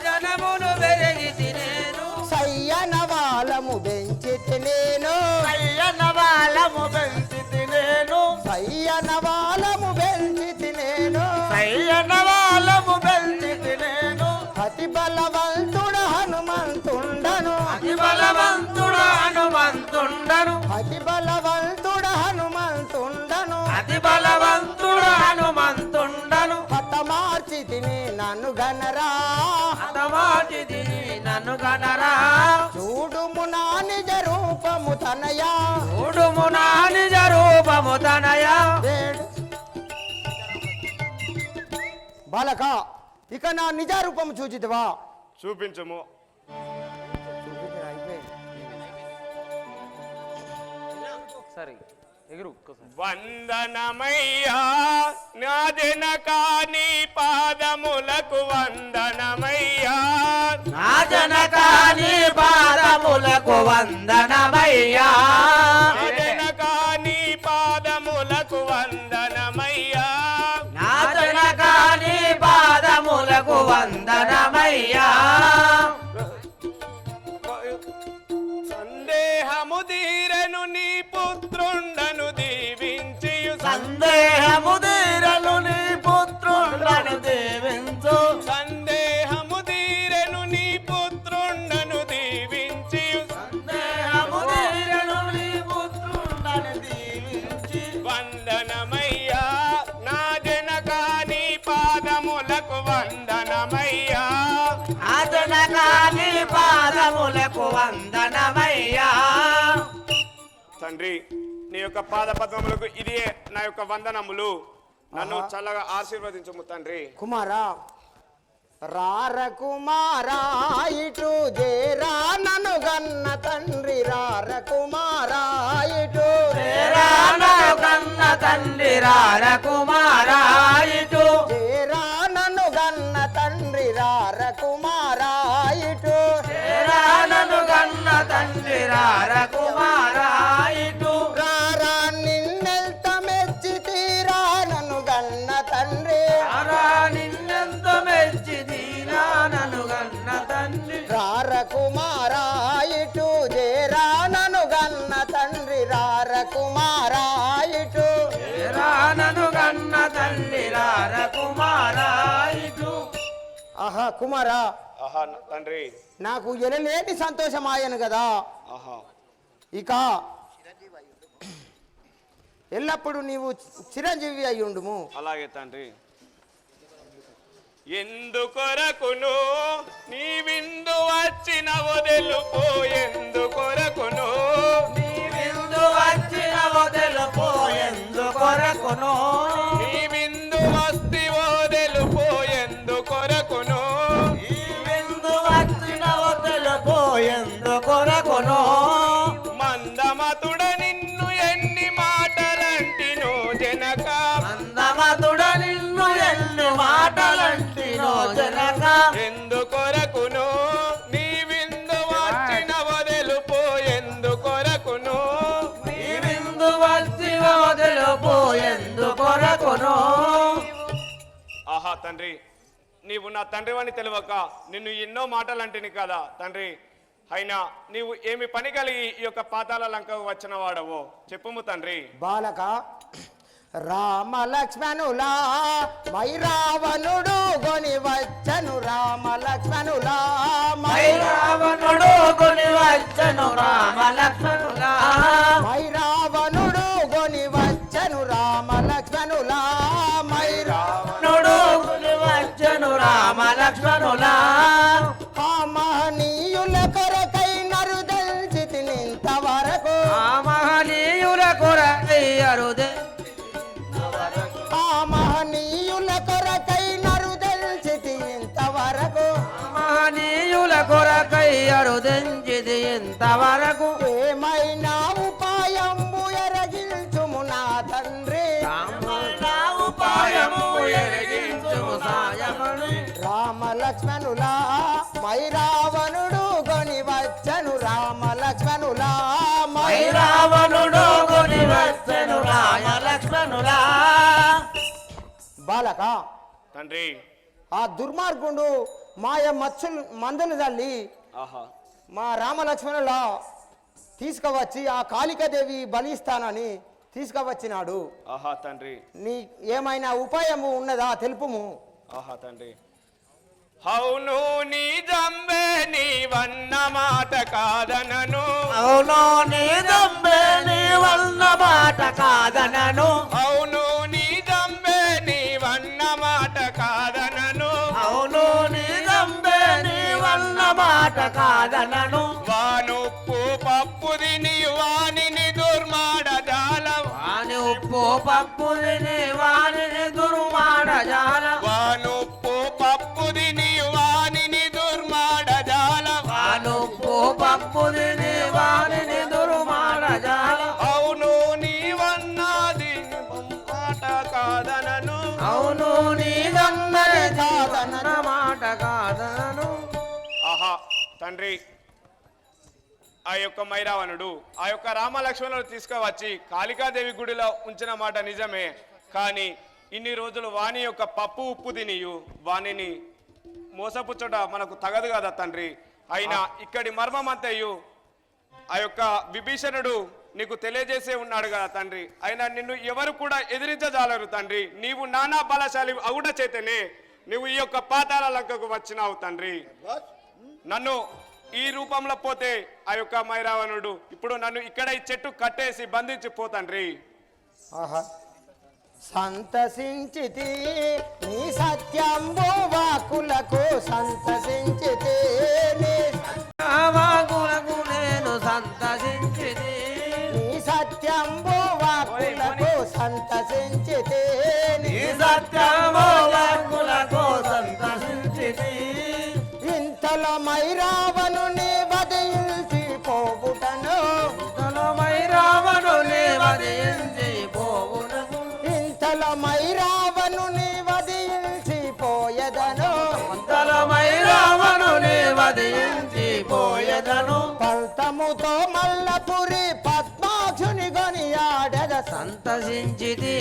జనమును వెలిగితి నేను, సయ్యన వాళ్ళము బెంచితి నేను, అయ్యన వాళ్ళము పెంచితి నేను, సయ్యన వాళ్ళము బెంచితి నేను. అయ్యన వాళ్ళము పెంచితి నేను. అతి బలవంతుడు హనుమంతుండను, అతి బలవంతుడు హనుమంతుండను, అతి బలవంతుడు హనుమంతుండను. అతి బలవంతుడు హనుమంతుండను. హతమార్చి తిని నన్ను గనరా, హతమార్చితి నన్ను గనరా. చూడుము నా నిజ రూపము తనయా, చూడుము నా నిజ రూపము తనయా. బాలక ఇక నా నిజ రూపము చూచితివా? చూపించుము. సరే ఎగురు. వందనమయ్యా నా జనకాని పాదములకు వందనమయ్యా, నా జనకాని పాదములకు వందనమయ్యా, నా జనకాని పాదములకు వందనమయ్యా, నా జనకాని పాదములకు వందనమయ్యా. సందేహము తీరను నీ పుత్రుండను దీవించియు, సందేహము తీరను నీ పుత్రుండను దీవించు, సందేహము తీరను నీ పుత్రుండను దీవించియు, సందేహము తీరను నీ పుత్రుండను దీవించి. వందనమయ్యా నా జనకాని పాదములకు వందనమయ్యా, నా జనకాని పాదములకు వందనమయ్యా. తండ్రి నీ యొక్క పాద పద్మములకు ఇదే నా యొక్క వందనములు, నన్ను చల్లగా ఆశీర్వదించుము తండ్రి. కుమారా రార కుమారా ఇటు జేరా నన్ను గన్న తండ్రి, రార కుమారా ఇటు రాను కన్న తండ్రి రార కుమారా ఇటు, జేరా నన్ను గన్న తండ్రి, రార కుమారా ఇటు రానను గన్న తండ్రి రార కుమారా ఇటు. రారా నిన్నెల్త మెచ్చి తీరా నన్ను గన్న తండ్రి, రారా నిన్నెంత మెచ్చి దీనానను గన్న తండ్రి, రార కుమారా ఇటు జేరా నన్ను గన్న తండ్రి, రార కుమారా ఇటు. రానను గన్న తండ్రి రార కుమారా ఇటు. ఆహా కుమారా ఆహా తండ్రి. నాకు ఎనలేని సంతోషం ఆయను కదా, ఆహా ఇక ఎల్లప్పుడు నీవు చిరంజీవి అయి ఉండుము. అలాగే తండ్రి. ఎందుకొరకును నీ విందు వచ్చిన వదలుపో, ఎందుకొరకును నీ విందు వచ్చిన వదలుపో, ఎందుకొరకును నీ విందు వస్తి వదలుపో, ఎందుకొరకును ఈ విందు వచ్చిన వదలుపో, ఎందుకొరకును. మందమతుడ నిన్ను ఎన్ని మాటలంటినో జనక, అందమతుడ నిన్ను ఎన్ని మాటలంటినో జనక, ఎందుకొరకును నీ విందు వచ్చిన వదలుపో, ఎందుకొరకును నీ విందు వచ్చి వదలుపో, ఎందుకొరకును. ఆహా తండ్రి, నీవు నా తండ్రివని తెలియక నిన్ను ఎన్నో మాటలు అంటిని కదా తండ్రి, అయినా నీవు ఏమి పని కలిగి ఈ యొక్క పాతాళ లంకకు వచ్చిన వాడవో చెప్పుము తండ్రి. బాలక రామ లక్ష్మణులా మై రావణుడు గొని వచ్చను రామ లక్ష్మణులా మై రావణుడు కొని వచ్చను రామ లక్ష్మణులా మై రావణుడు గొని వచ్చను రామ లక్ష్మణులా మై రావణుడు కొని వచ్చను రామ లక్ష్మణులా ఆ మహనీయుల కొరకై నరుదల్చితినింత వరకు ఆ మహనీయుల కొరకై అరుదే ఆ మహనీయుల కొరకై నరుదల్చితి ఇంతవరకు మహనీయుల కొరకై అరుదించిది ఇంతవరకు ఏమైనా ఉపాయంబు ఎరగించుము నా తండ్రి ఉపాయము ఎరిగించుము సాయమను రామ లక్ష్మణులా మై రావణుడు కొని వచ్చను రామ లక్ష్మణులా మై రావణుడు కొని వచ్చను రామ లక్ష్మణులా బాలక తండ్రి ఆ దుర్మార్గుడు మాయ మందులు తల్లి ఆహా మా రామ లక్ష్మణుల తీసుకువచ్చి ఆ కాళికాదేవి బలిస్తానని తీసుకువచ్చినాడు. ఆహా తండ్రి నీ ఏమైనా ఉపాయము ఉన్నదా తెలుపుము. ఆహా తండ్రి అవును నీ జంబే నీవన్న మాట కాదనను అవును నీ దంబే నీ వల్ల మాట కాదనను అవును నీ జంబే నీవన్న మాట కాదనను అవును నీ దంబే నీ వల్ల మాట కాదనను వానుప్పు పప్పు తిని వానిని దుర్మాడ జాలం వాని ఉప్పు పప్పు తిని వానిని దుర్మాడ జాల వానుప్పు పప్పు తిని వానిని దుర్మాడ జాలం వానుప్పు పప్పు తిని వానిని దుర్మాడ జాల అవును నీవన్నది మాట కాదనను అవును నీ దంబే కాదన్న మాట కాదనను ఆహా తండ్రి ఆ యొక్క మైరావణుడు ఆ యొక్క రామలక్ష్మణులు తీసుకువచ్చి కాళికాదేవి గుడిలో ఉంచిన మాట నిజమే, కానీ ఇన్ని రోజులు వాణి యొక్క పప్పు ఉప్పు తినియు వాణిని మోసపుచ్చట మనకు తగదు కదా తండ్రి. అయినా ఇక్కడి మర్మమంతయు ఆ యొక్క విభీషణుడు నీకు తెలియజేసే ఉన్నాడు కదా తండ్రి. అయినా నిన్ను ఎవరు కూడా ఎదిరించజాలరు తండ్రి. నీవు నానా బలశాలి అవుట చేతనే నువ్వు ఈ యొక్క పాతాళ లంకకు వచ్చినావు తండ్రి. నన్ను ఈ రూపంలో పోతే ఆ యొక్క మైరావణుడు ఇప్పుడు నన్ను ఇక్కడ ఈ చెట్టు కట్టేసి బంధించి పోతండ్రి. ఆహా సంతసించితి నీ సత్యంబు వాకులకు సంతసించితి నీ వాకులకు నేను సంతసించితి నీ సత్యంబు వాకులకు సంతసించితి నీ సత్యము వాకులకు సంతసించితి ఇంతలో మైరావణుని వదిలించి పోగుటను ఇంతలో మైరావణుని వదిలించి పోవునకు ఇంతలో మైరావణుని వదిలించి పోయదను ఇంతలో మైరావణుని వదిలించి పోయెదను పంతముతో మల్లపురి పద్మాక్షుని గొనియాడద సంతసించితి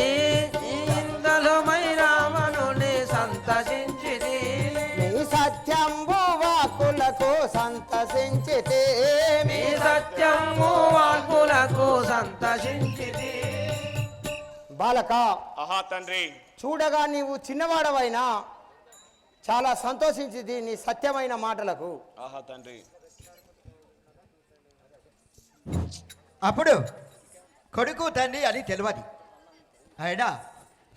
ఇంతలో మైరావణుని సంతసించితి నీ సత్యంబు వాకులకు సంతసించితి మీ సత్యము వాకులకు సంతసించితి బాలక ఆహా తండ్రి చూడగా నీవు చిన్నవాడవైనా చాలా సంతోషించింది నీ సత్యమైన మాటలకు. ఆహా తండ్రి అప్పుడు కొడుకు తండ్రి అని తెలియదు. అయినా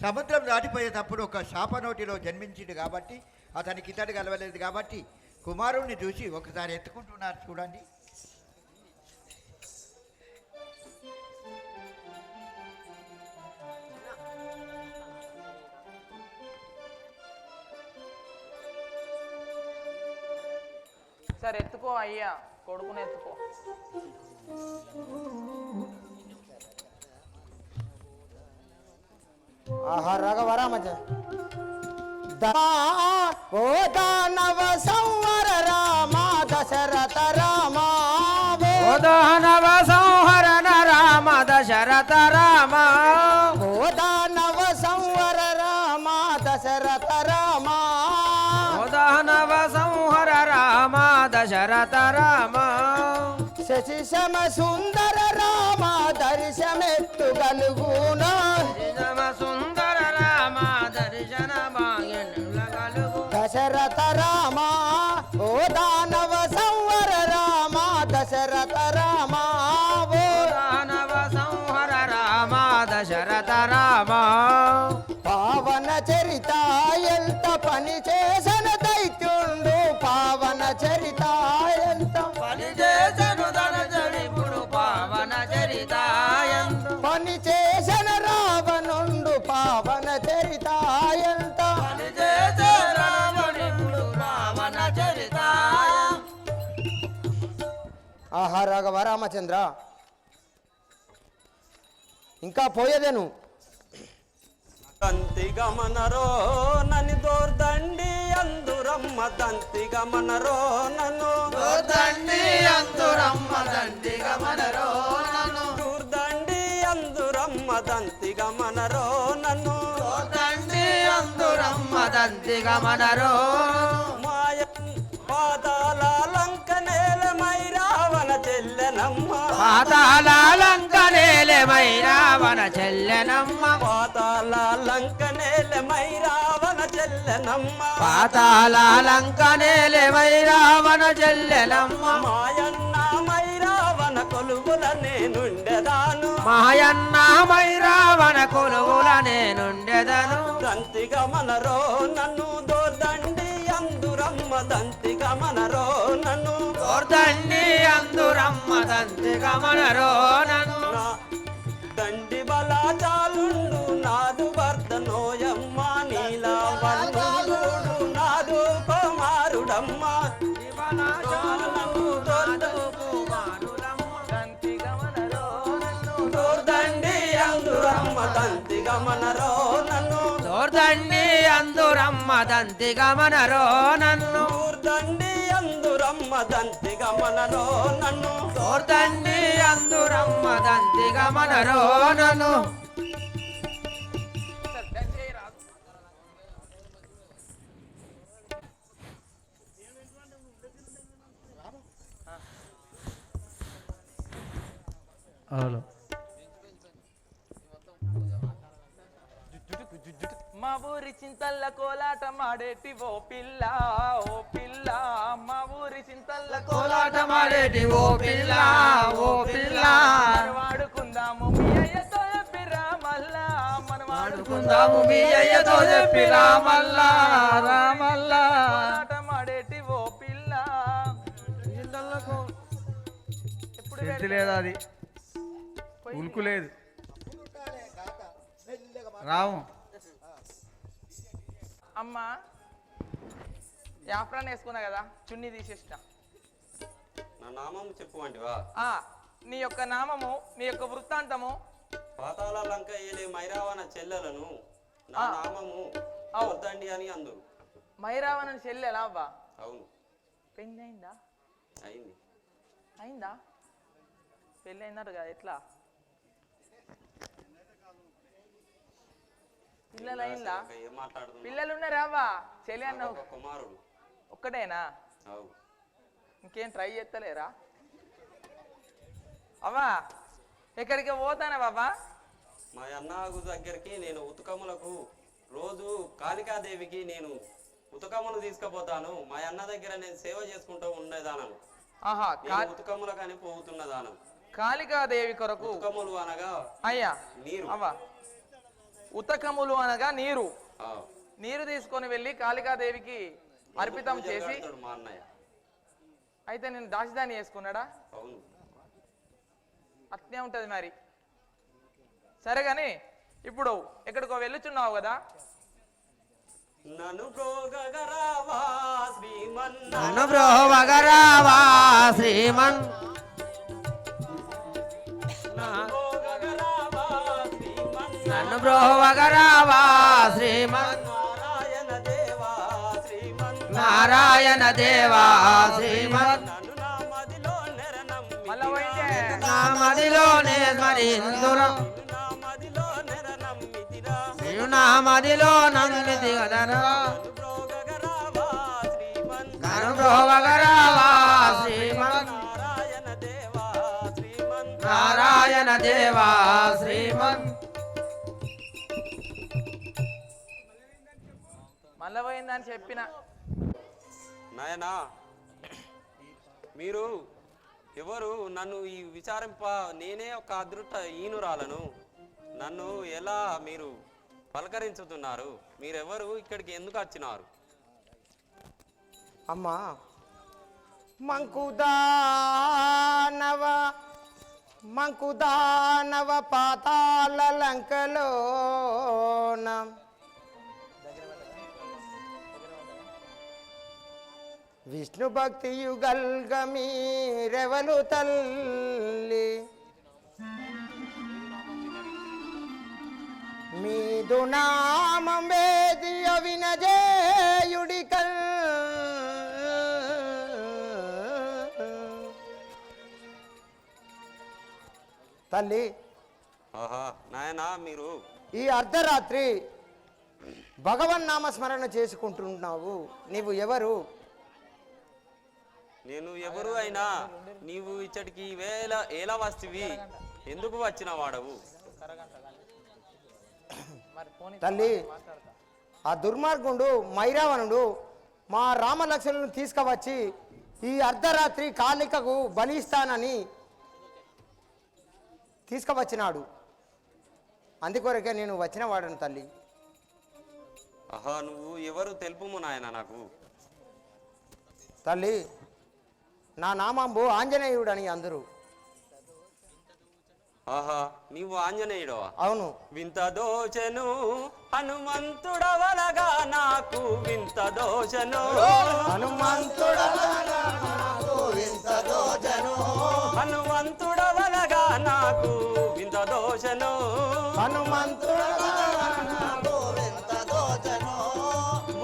సముద్రం దాటిపోయేటప్పుడు ఒక శాప నోటిలో జన్మించింది కాబట్టి అతనికి ఇతడు కలవలేదు కాబట్టి కుమారుణ్ణి చూసి ఒకసారి ఎత్తుకుంటున్నారు చూడండి. సరే ఎత్తుకో అయ్యా, కొడుకుని ఎత్తుకో. ఆహా రఘవరామజ ఓ దానవ సంవర రామ దశరథ రామ ఓ దానవ సంహరణ రామ దశరథ రామ ఓ దానవ సంవర రామ దశరథ రామ ఓ దానవ సంహర రామ దశరథ రామ శశిశమ సుందర రామ దర్శనమెత్తుగలుగునా సుందర రామ దర్శన భాగ్యములగలుగు దశరథ రామ ఓ దానవ సంవర రామ దశరథ రామ ఓ దానవ సంహర రామ దశరథ రామ పావన చరిత ఎంత పని చేసిన దైత్యుండు పావన చరిత ఎంత పని చేసను ధనజడిపుడు పావన చరితాయంత పని చేసిన రావణుండు పావన చరిత ఎంత పని చేసే రావణుడు రావణ చరితాయ ఆహా రాఘవ రామచంద్ర ఇంకా పోయేదేను దంతి గమనరో నన్ను దోర్దండి అందురమ్మ దంతి గమనరో నన్ను దండి అందురమ్మ దండి గమనరో నన్ను దూర్దండి అందురమ్మ దంతి గమనరో నన్ను దండి అందురమ్మ దండి గమనరో మాయ పాదాల లంక నేల మైరావన చెల్లెనమ్మ పాతాళ లంకనేలమై రావణ చెల్లెనమ్మ పాదాల లంక నేల మైరావన చెల్లెనమ్మ పాతాళ లంకనేలమై రావణ చెల్లెనమ్మ మాయన్న మైరావన కొలుగుల నేనుండెదాను మాయన్న మై రావణ కొలువుల నేనుండెదను దంతి గమనరో నన్ను దోర్దండి అందురమ్మ దంతి గమనరో నన్ను దండి అందురమ్మ దండి గమనరో నన్ను నా దండి బలాచాలుండు నాదు భర్త నోయమ్మ నీలవల్లుడు నాదు కుమారుడమ్మ దోర్దండి అందురమ్మ దంతి గమనరో నన్ను దోర్దండి అందురమ్మ దంతి గమనరో నన్ను దూర్దండి అందురమ్మ దంతి గమనరో నన్ను దోర్దండి అందురమ్మ దంతి గమనరో నన్ను మా ఊరి చింతల్ల కోలాటం ఆడేటి ఓ పిల్ల మా ఊరి చింతల్ల కోలాటమాడేటి ఓ పిల్ల ఓ పిల్ల వాడుకుందాము మీ అయ్యతో చెప్పిరా మల్లా మనం ఆడుకుందాము మీ అయ్యతో చెప్పి రామల్లా రామల్లా కోలాటం ఆడేటి ఓ పిల్ల ఎప్పుడు చేతి లేదు అది ఉలుకు లేదు రాము అమ్మ యాఫ్రాన్ వేసుకున్నా కదా చున్నీ తీసేసిన నా నామం చెప్పు అంటివా ఆ నీ యొక్క నామము నీ యొక్క వృత్తాంతము పాతాళ లంక ఏలే మైరావన చెల్లెలను నా నామము దోర్దండి అని అందరు మైరావణని చెల్లెలా అవ్వా అవును పెళ్ళి అయిందా అయింది అయిందా పెళ్ళి అయిందట కదా ఎట్లా పిల్లలు అయిందా ఏం మాట్లాడుతున్నా పిల్లలు ఉన్నారా అవ్వా చెల్లి అన్నావు ఒక కుమారుడు ఒక్కడేనా అవు ఇంకేం ట్రై చేస్తలేరా అవ్వా ఎక్కడికి పోతానా బాబా మా అన్నకు దగ్గరికి నేను ఉతకములకు రోజు కాళికాదేవికి నేను ఉతకములు తీసుకుపోతాను మా అన్న దగ్గర నేను సేవ చేసుకుంటూ ఉండేదానను ఆహా నేను ఉతకములకని పోతున్నదాను కాళికాదేవి కొరకు ఉతకములు అనగా అయ్యా నీరు అవ్వా ఉతకములు అనగా నీరు ఆ, నీరు తీసుకొని వెళ్ళి కాళికాదేవికి అర్పితం పూజలు చేసి కడతాడు మా అన్నయ్య అయితే నేను దాసిదాన్ని చేసుకున్నాడా అవును అట్నే ఉంటది మరి సరే గాని ఇప్పుడు ఎక్కడికో వెళ్ళుచున్నావు కదా నన్ను ప్రోగరావా శ్రీమన్న నన్ను బ్రోవగరావా శ్రీమన్ నన్ను బ్రోవగరావా శ్రీమన్ నారాయణ దేవా శ్రీమన్ నారాయణ దేవా శ్రీమన్ నన్ను నా మదిలో నెరనమ్మి మళ్ళా పోయిందే నా మదిలోనే స్మరిందురం నా మదిలో నెరనమ్మిదిరా నీవు నా మదిలో నమ్మిది కదరా ప్రోగరావా శ్రీమన్ నన్ను బ్రోవగరావా శ్రీమన్ నారాయణ దేవా దేవా శ్రీమన్ మళ్ళా పోయిందని చెప్పిన. నాయనా మీరు ఎవరు? నన్ను ఈ విచారింప నేనే ఒక అదృష్ట ఈనురాలను. నన్ను ఎలా మీరు పలకరించుతున్నారు? మీరెవరు? ఇక్కడికి ఎందుకు వచ్చినారు? అమ్మా మంకుదానవ పాతాల లంకలోన విష్ణు భక్తి యుగల్గమీరెవలు తల్లి మీదు నామం వేది అవినజేయుడి తల్లి. ఆహా నాయనా మీరు ఈ అర్ధరాత్రి భగవన్ నామస్మరణ చేసుకుంటున్నావు. నీవు ఎవరు? నేను ఎవరు అయినా నీవు ఇచ్చటికి ఎలా వస్తువి? ఎందుకు వచ్చిన వాడవు? తల్లి, ఆ దుర్మార్గుడు మైరావణుడు మా రామలక్ష్మణులను తీసుకువచ్చి ఈ అర్ధరాత్రి కాళికకు బలిస్తానని తీసుకువచ్చినాడు. అందుకొరకే నేను వచ్చిన వాడను తల్లి. ఆహా నువ్వు ఎవరు తెలుపుము నాయన నాకు. తల్లి, నా నామంబు ఆంజనేయుడని అందరూ. ఆహా నీవు ఆంజనేయుడవా? అవును. వింత దోచను హనుమంతుడవలగా నాకు వింత దోచను హనుమంతుడవలగా నాకు వింత దోచను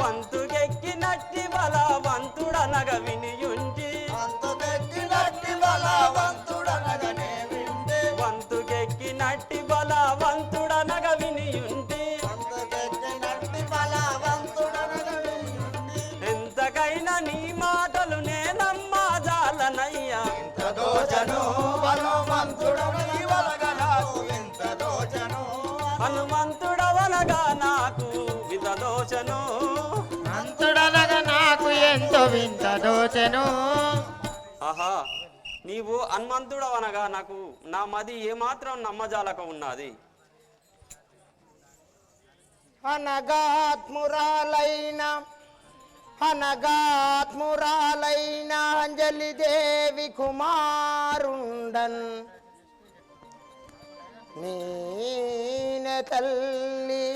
వంతుకెక్కినట్టి బలవంతుడనగ వినియుంటి వంతుకెక్కినట్టి బలవంతుడనగ వినియుంటి ఎంతకైనా నీ మాటలు నేనమ్మా జాలనయ్యా. హనుమంతుడవలగా నాకు వింత దోచను అంతుడనగా నాకు ఎంతో వింత దోచెను. ఆహా నీవు హనుమంతుడవనగా నాకు నా మది ఏమాత్రం నమ్మజాలక ఉన్నది. అనగాత్మురాలైన అంజలి దేవి కుమారుండన్ నీన తల్లి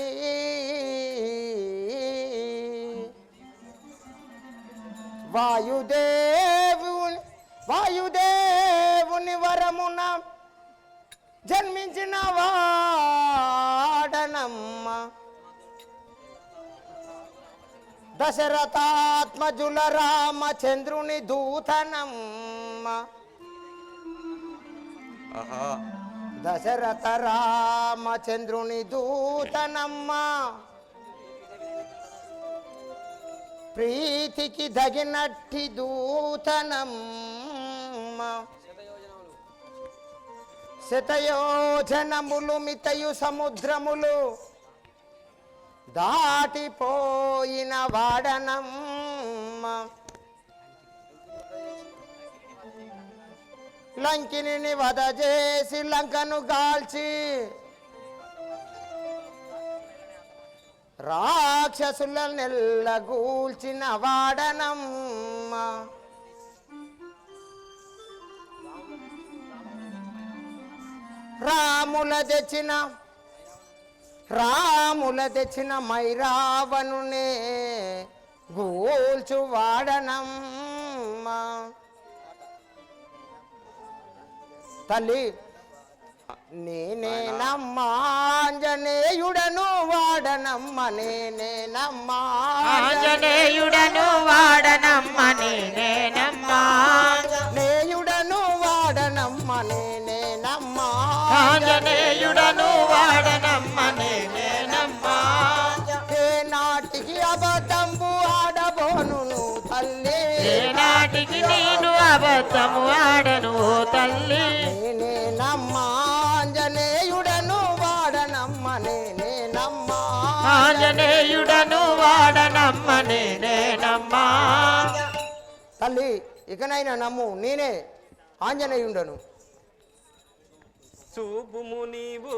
వాయుదేవుని వరమున జన్మించిన వాడనమ్మ దశరథాత్మజుల రామచంద్రుని దూతనమ్మ. ఆహా దశరథ రామచంద్రుని దూతనమ్మ. ప్రీతికి దగినట్టి దూతనమ్మ. శతయోజనములు మితయు సముద్రములు దాటిపోయిన వాడనమ్మ. లంకిని వధ చేసి లంకను గాల్చి రాక్షసుల నెల్లగూల్చిన వాడనమ్మ. రాముల తెచ్చిన మైరావణునే గూల్చు వాడనమ్మ. తల్లి, నేనేనమ్మా ఆంజనేయుడను వాడనమ్మ. నేనేనమ్మా ఆంజనేయుడను వాడనమ్మ. నేనేనమ్మా నేయుడను వాడనమ్మ. నేనేనమ్మా ఆంజనేయుడను వాడనమ్మ. నేనేనమ్మా ఏ నాటికి అబద్ధంబు ఆడబోను తల్లి. ఏ నాటికి నేను అబద్ధము ఆడను ఓ తల్లి. నేనేనమ్మా అమ్మ నేనేనమ్మా. తల్లి ఇకనైనా నమ్ము, నేనే ఆంజనేయుండను. చూపుము నీవు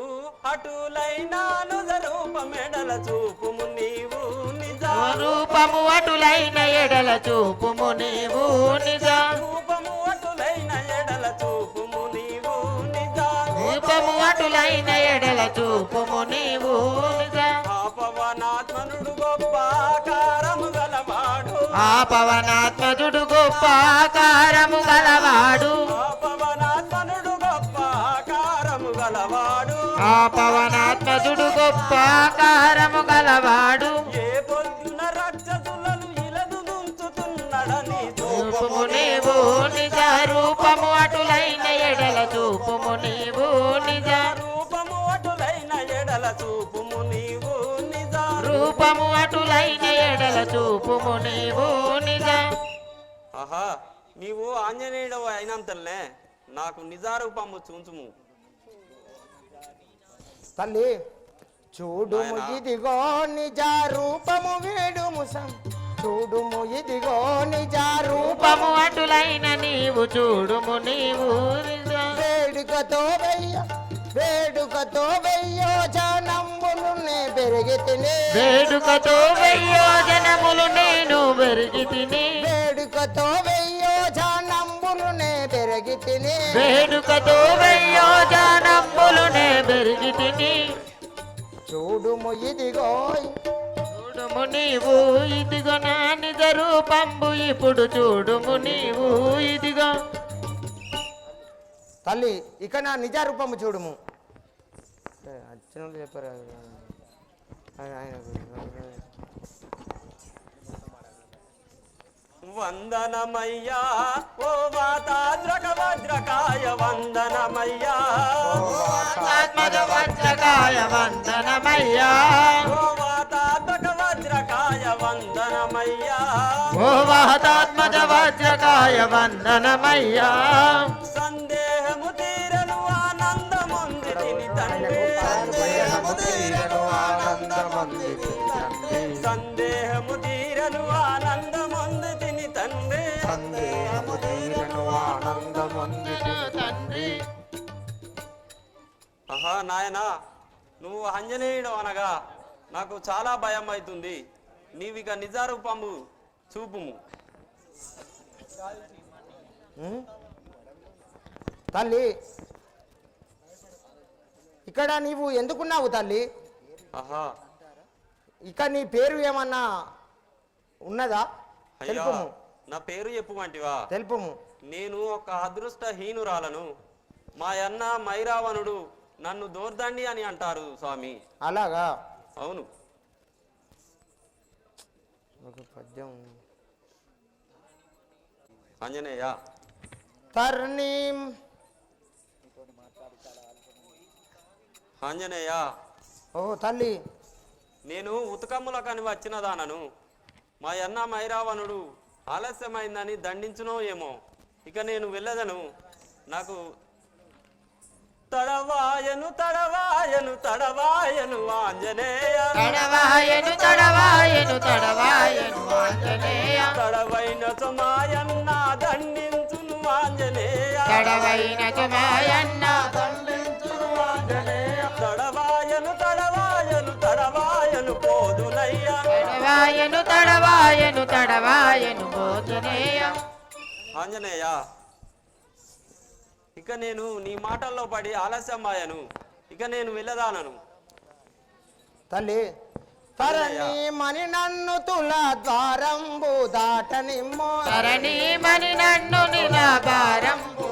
అటులైనాను రూపమెడల చూపుము నీవు నిజ రూపము అటులైన ఎడల చూపుము నీవు నిజ. రూపము అటులైన ఎడల చూపుము నీవు నిజ రూపము అటులైన ఎడల చూపుము నీవు నిజ. ఆ పవనాత్మనుడు గొప్ప ఆకారము గలవాడు ఆ పవనాత్మజుడు గొప్ప ఆకారము గలవాడు. ఆ పవనాత్మనుడు గొప్ప ఆకారము గలవాడు ఆ పవనాత్మజుడు గొప్ప ఆకారము గలవాడు. ఏ పొద్దున రాక్షసులను ఇలదు నుంచుతున్నడని చూపుము నీవు నిజ. రూపము అటులైన ఎడల చూపుము నీవు నిజ. రూపము అటులైన ఎడల చూపుము నీవు నిజ రూపము అటులైన ఎడల చూపుము నీవు నిజ. ఆహా నీవు ఆంజనేయుడు అయినంతలే నాకు నిజారూపము చూచుము. తల్లి చూడుము నాయనా. ఇదిగో నిజ రూపము వేడుము చూడుము ఇదిగో నిజ రూపము రూపము అటులైన నీవు చూడుము నీవు నిజ. వేడుకతో వెయ్యో జనంబులు పెరిగితిని వేడుకతో వెయ్యో జనములు నేను పెరిగి తిని. వేడుకతో వెయ్యో జనంబులు పెరిగితిని వేడుకతో వెయ్యో జనంబులు నే పెరిగి తిని. చూడుము ఇదిగో చూడుము నీవు ఇదిగో నా నిజ రూపంబు ఇప్పుడు చూడుము నీవు ఇదిగో. తల్లి ఇక నా నిజ రూపము చూడుము. అర్చనలు చెప్పారు వందనమయ్యా ఓ వాతాద్రక వజ్రకాయ వందనమయ్యా ఆత్మజ వజ్రకాయ వందనమయ్యా. ఓ వాతాద్రక వజ్రకాయ వందనమయ్యా ఓ వాతాత్మజ వజ్రకాయ వందనమయ్యా. సందేహము తీరను ఆనందముంది తిని తండ్రి సందేహము తీరను ఆనందముంది తిని తండ్రి తండ్రి ఆహా నాయనా నువ్వు ఆంజనేయుడు అనగా నాకు చాలా భయం అవుతుంది. నీవిక నిజారూపము చూపుము. తల్లి ఇక్కడ నీవు ఎందుకున్నావు తల్లి? ఆహా ఇక నీ పేరు ఏమన్నా ఉన్నదా? అయ్యా తెలుపుము నా పేరు చెప్పుమంటివా? తెలుపుము. నేను ఒక అదృష్టహీనురాలను. మా అన్న మైరావణుడు నన్ను దోర్దండి అని అంటారు స్వామి. అలాగా? అవును. ఒక పద్యం. ఆంజనేయ తర్నీం ఆంజనేయ ఓ తల్లి నేను ఉతకమ్ములకని వచ్చినదానను. మా అన్న మైరావణుడు ఆలస్యమైందని దండించునో ఏమో. ఇక నేను వెళ్ళదను. నాకు తడవాయను తడవాయను తడవాయను ఆంజనేయ తడవాయను తడవాయను తడవాయను ఆంజనేయ. తడవైన సుమాయన్న దండించును ఆంజనేయ తడవైన సుమాయన్న తడవాయను తడవాయను తడవాయను పోదునయ్యా తడవాయను తడవాయను తడవాయను పోతునేయ. ఆంజనేయ ఇక నేను నీ మాటల్లో పడి ఆలస్యమాయను. ఇక నేను వెళ్ళదానను. తల్లి తరణీమని నన్ను తుల ద్వారంబు దాటనిమ్మో తరణీమని నన్ను నిలబారంబు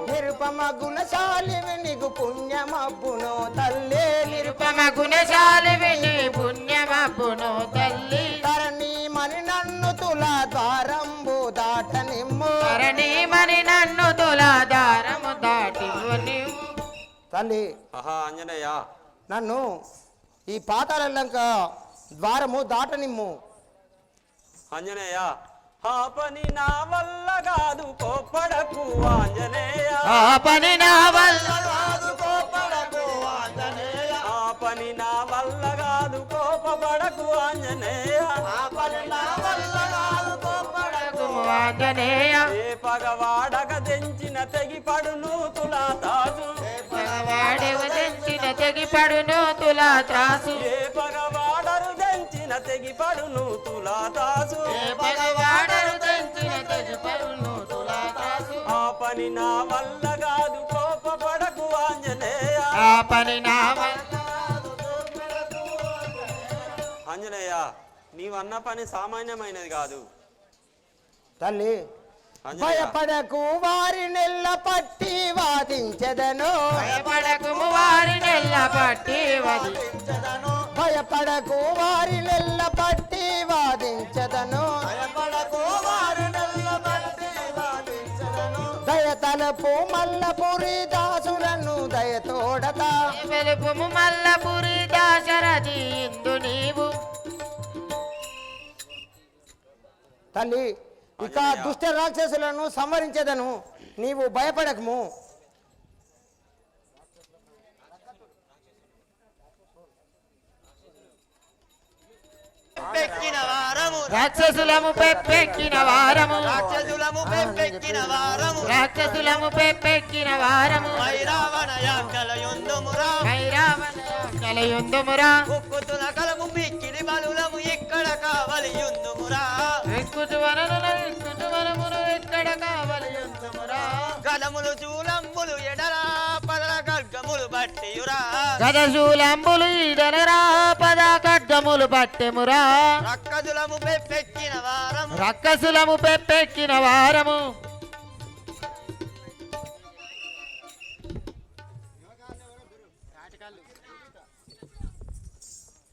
నిరుపమ గుణశాలివి నీకు పుణ్యమబ్బును తల్లి నిరుపమ గుణశాలివి నీ పుణ్యమబ్బును తల్లి. తరణీమని నన్ను తుల ద్వారంబు దాటనిమ్మో తరణీమని నన్ను తులాధారము దాటివు నీవు. తల్లి ఆహా ఆంజనేయ నన్ను ఈ పాతాళ లంక ద్వారము దాటనిమ్ము. ఆంజనేయ ఆ పని నా వల్ల కాదు కోప్పడకు ఆంజనేయ ఆ పని నా వల్ల ఆ పని నా వల్ల కాదు కోపపడకు ఆంజనేయ ఆంజనేయ ఏ పగవాడగ తెంచిన తెగిపడును తులా తాజు వాడెవ తెంచిన తెగిపడును తులా త్రాసు ఏ పగవాడరు తెంచిన తెగిపడును తులా తాజు పగవాడరు తెంచిన తెగిపడును తులా త్రాసు ఆ పని నా వల్ల కాదు కోపపడకు ఆంజనేయ ఆ పని నా ఆంజనేయ నీవన్న పని సామాన్యమైనది కాదు తల్లి ఆంజనేయ భయపడకు వారి నెల్ల పట్టి వాదించదను భయపడకుము వారి నెల్ల పట్టి వది భయపడకు వారి నెల్ల పట్టి వాదించదను దయ తలపు మల్లపురి దాసులను దయతోడత వెలుపుము మల్లపురి దాశరథి ఇందు నీవు తల్లి ఇక దుష్ట రాక్షసులను సంహరించదను నీవు భయపడకము రాక్షసులము పెప్పెక్కిన వారము రాక్షసులము పెంపెక్కిన వారము రాక్షసులము పెప్పెక్కిన వారము వైరావణయాంకలయుందుమురా వైరావణయుందుమురా ఉక్కుతున కలము మిక్కిలి బలులము ఇక్కడ కావలియుందుమురా ఎక్కుచువనమును ఎక్కడ కావలియుందుమురా గలములు చూలంబులు ఎడరా పదల గర్గములు బట్టియురా గదశూలంబులు ఈడనరా పద ఖడ్గములు పట్టెమురా రక్కదులము పెంపెక్కిన వారము రక్కసులము పెప్పెక్కిన వారము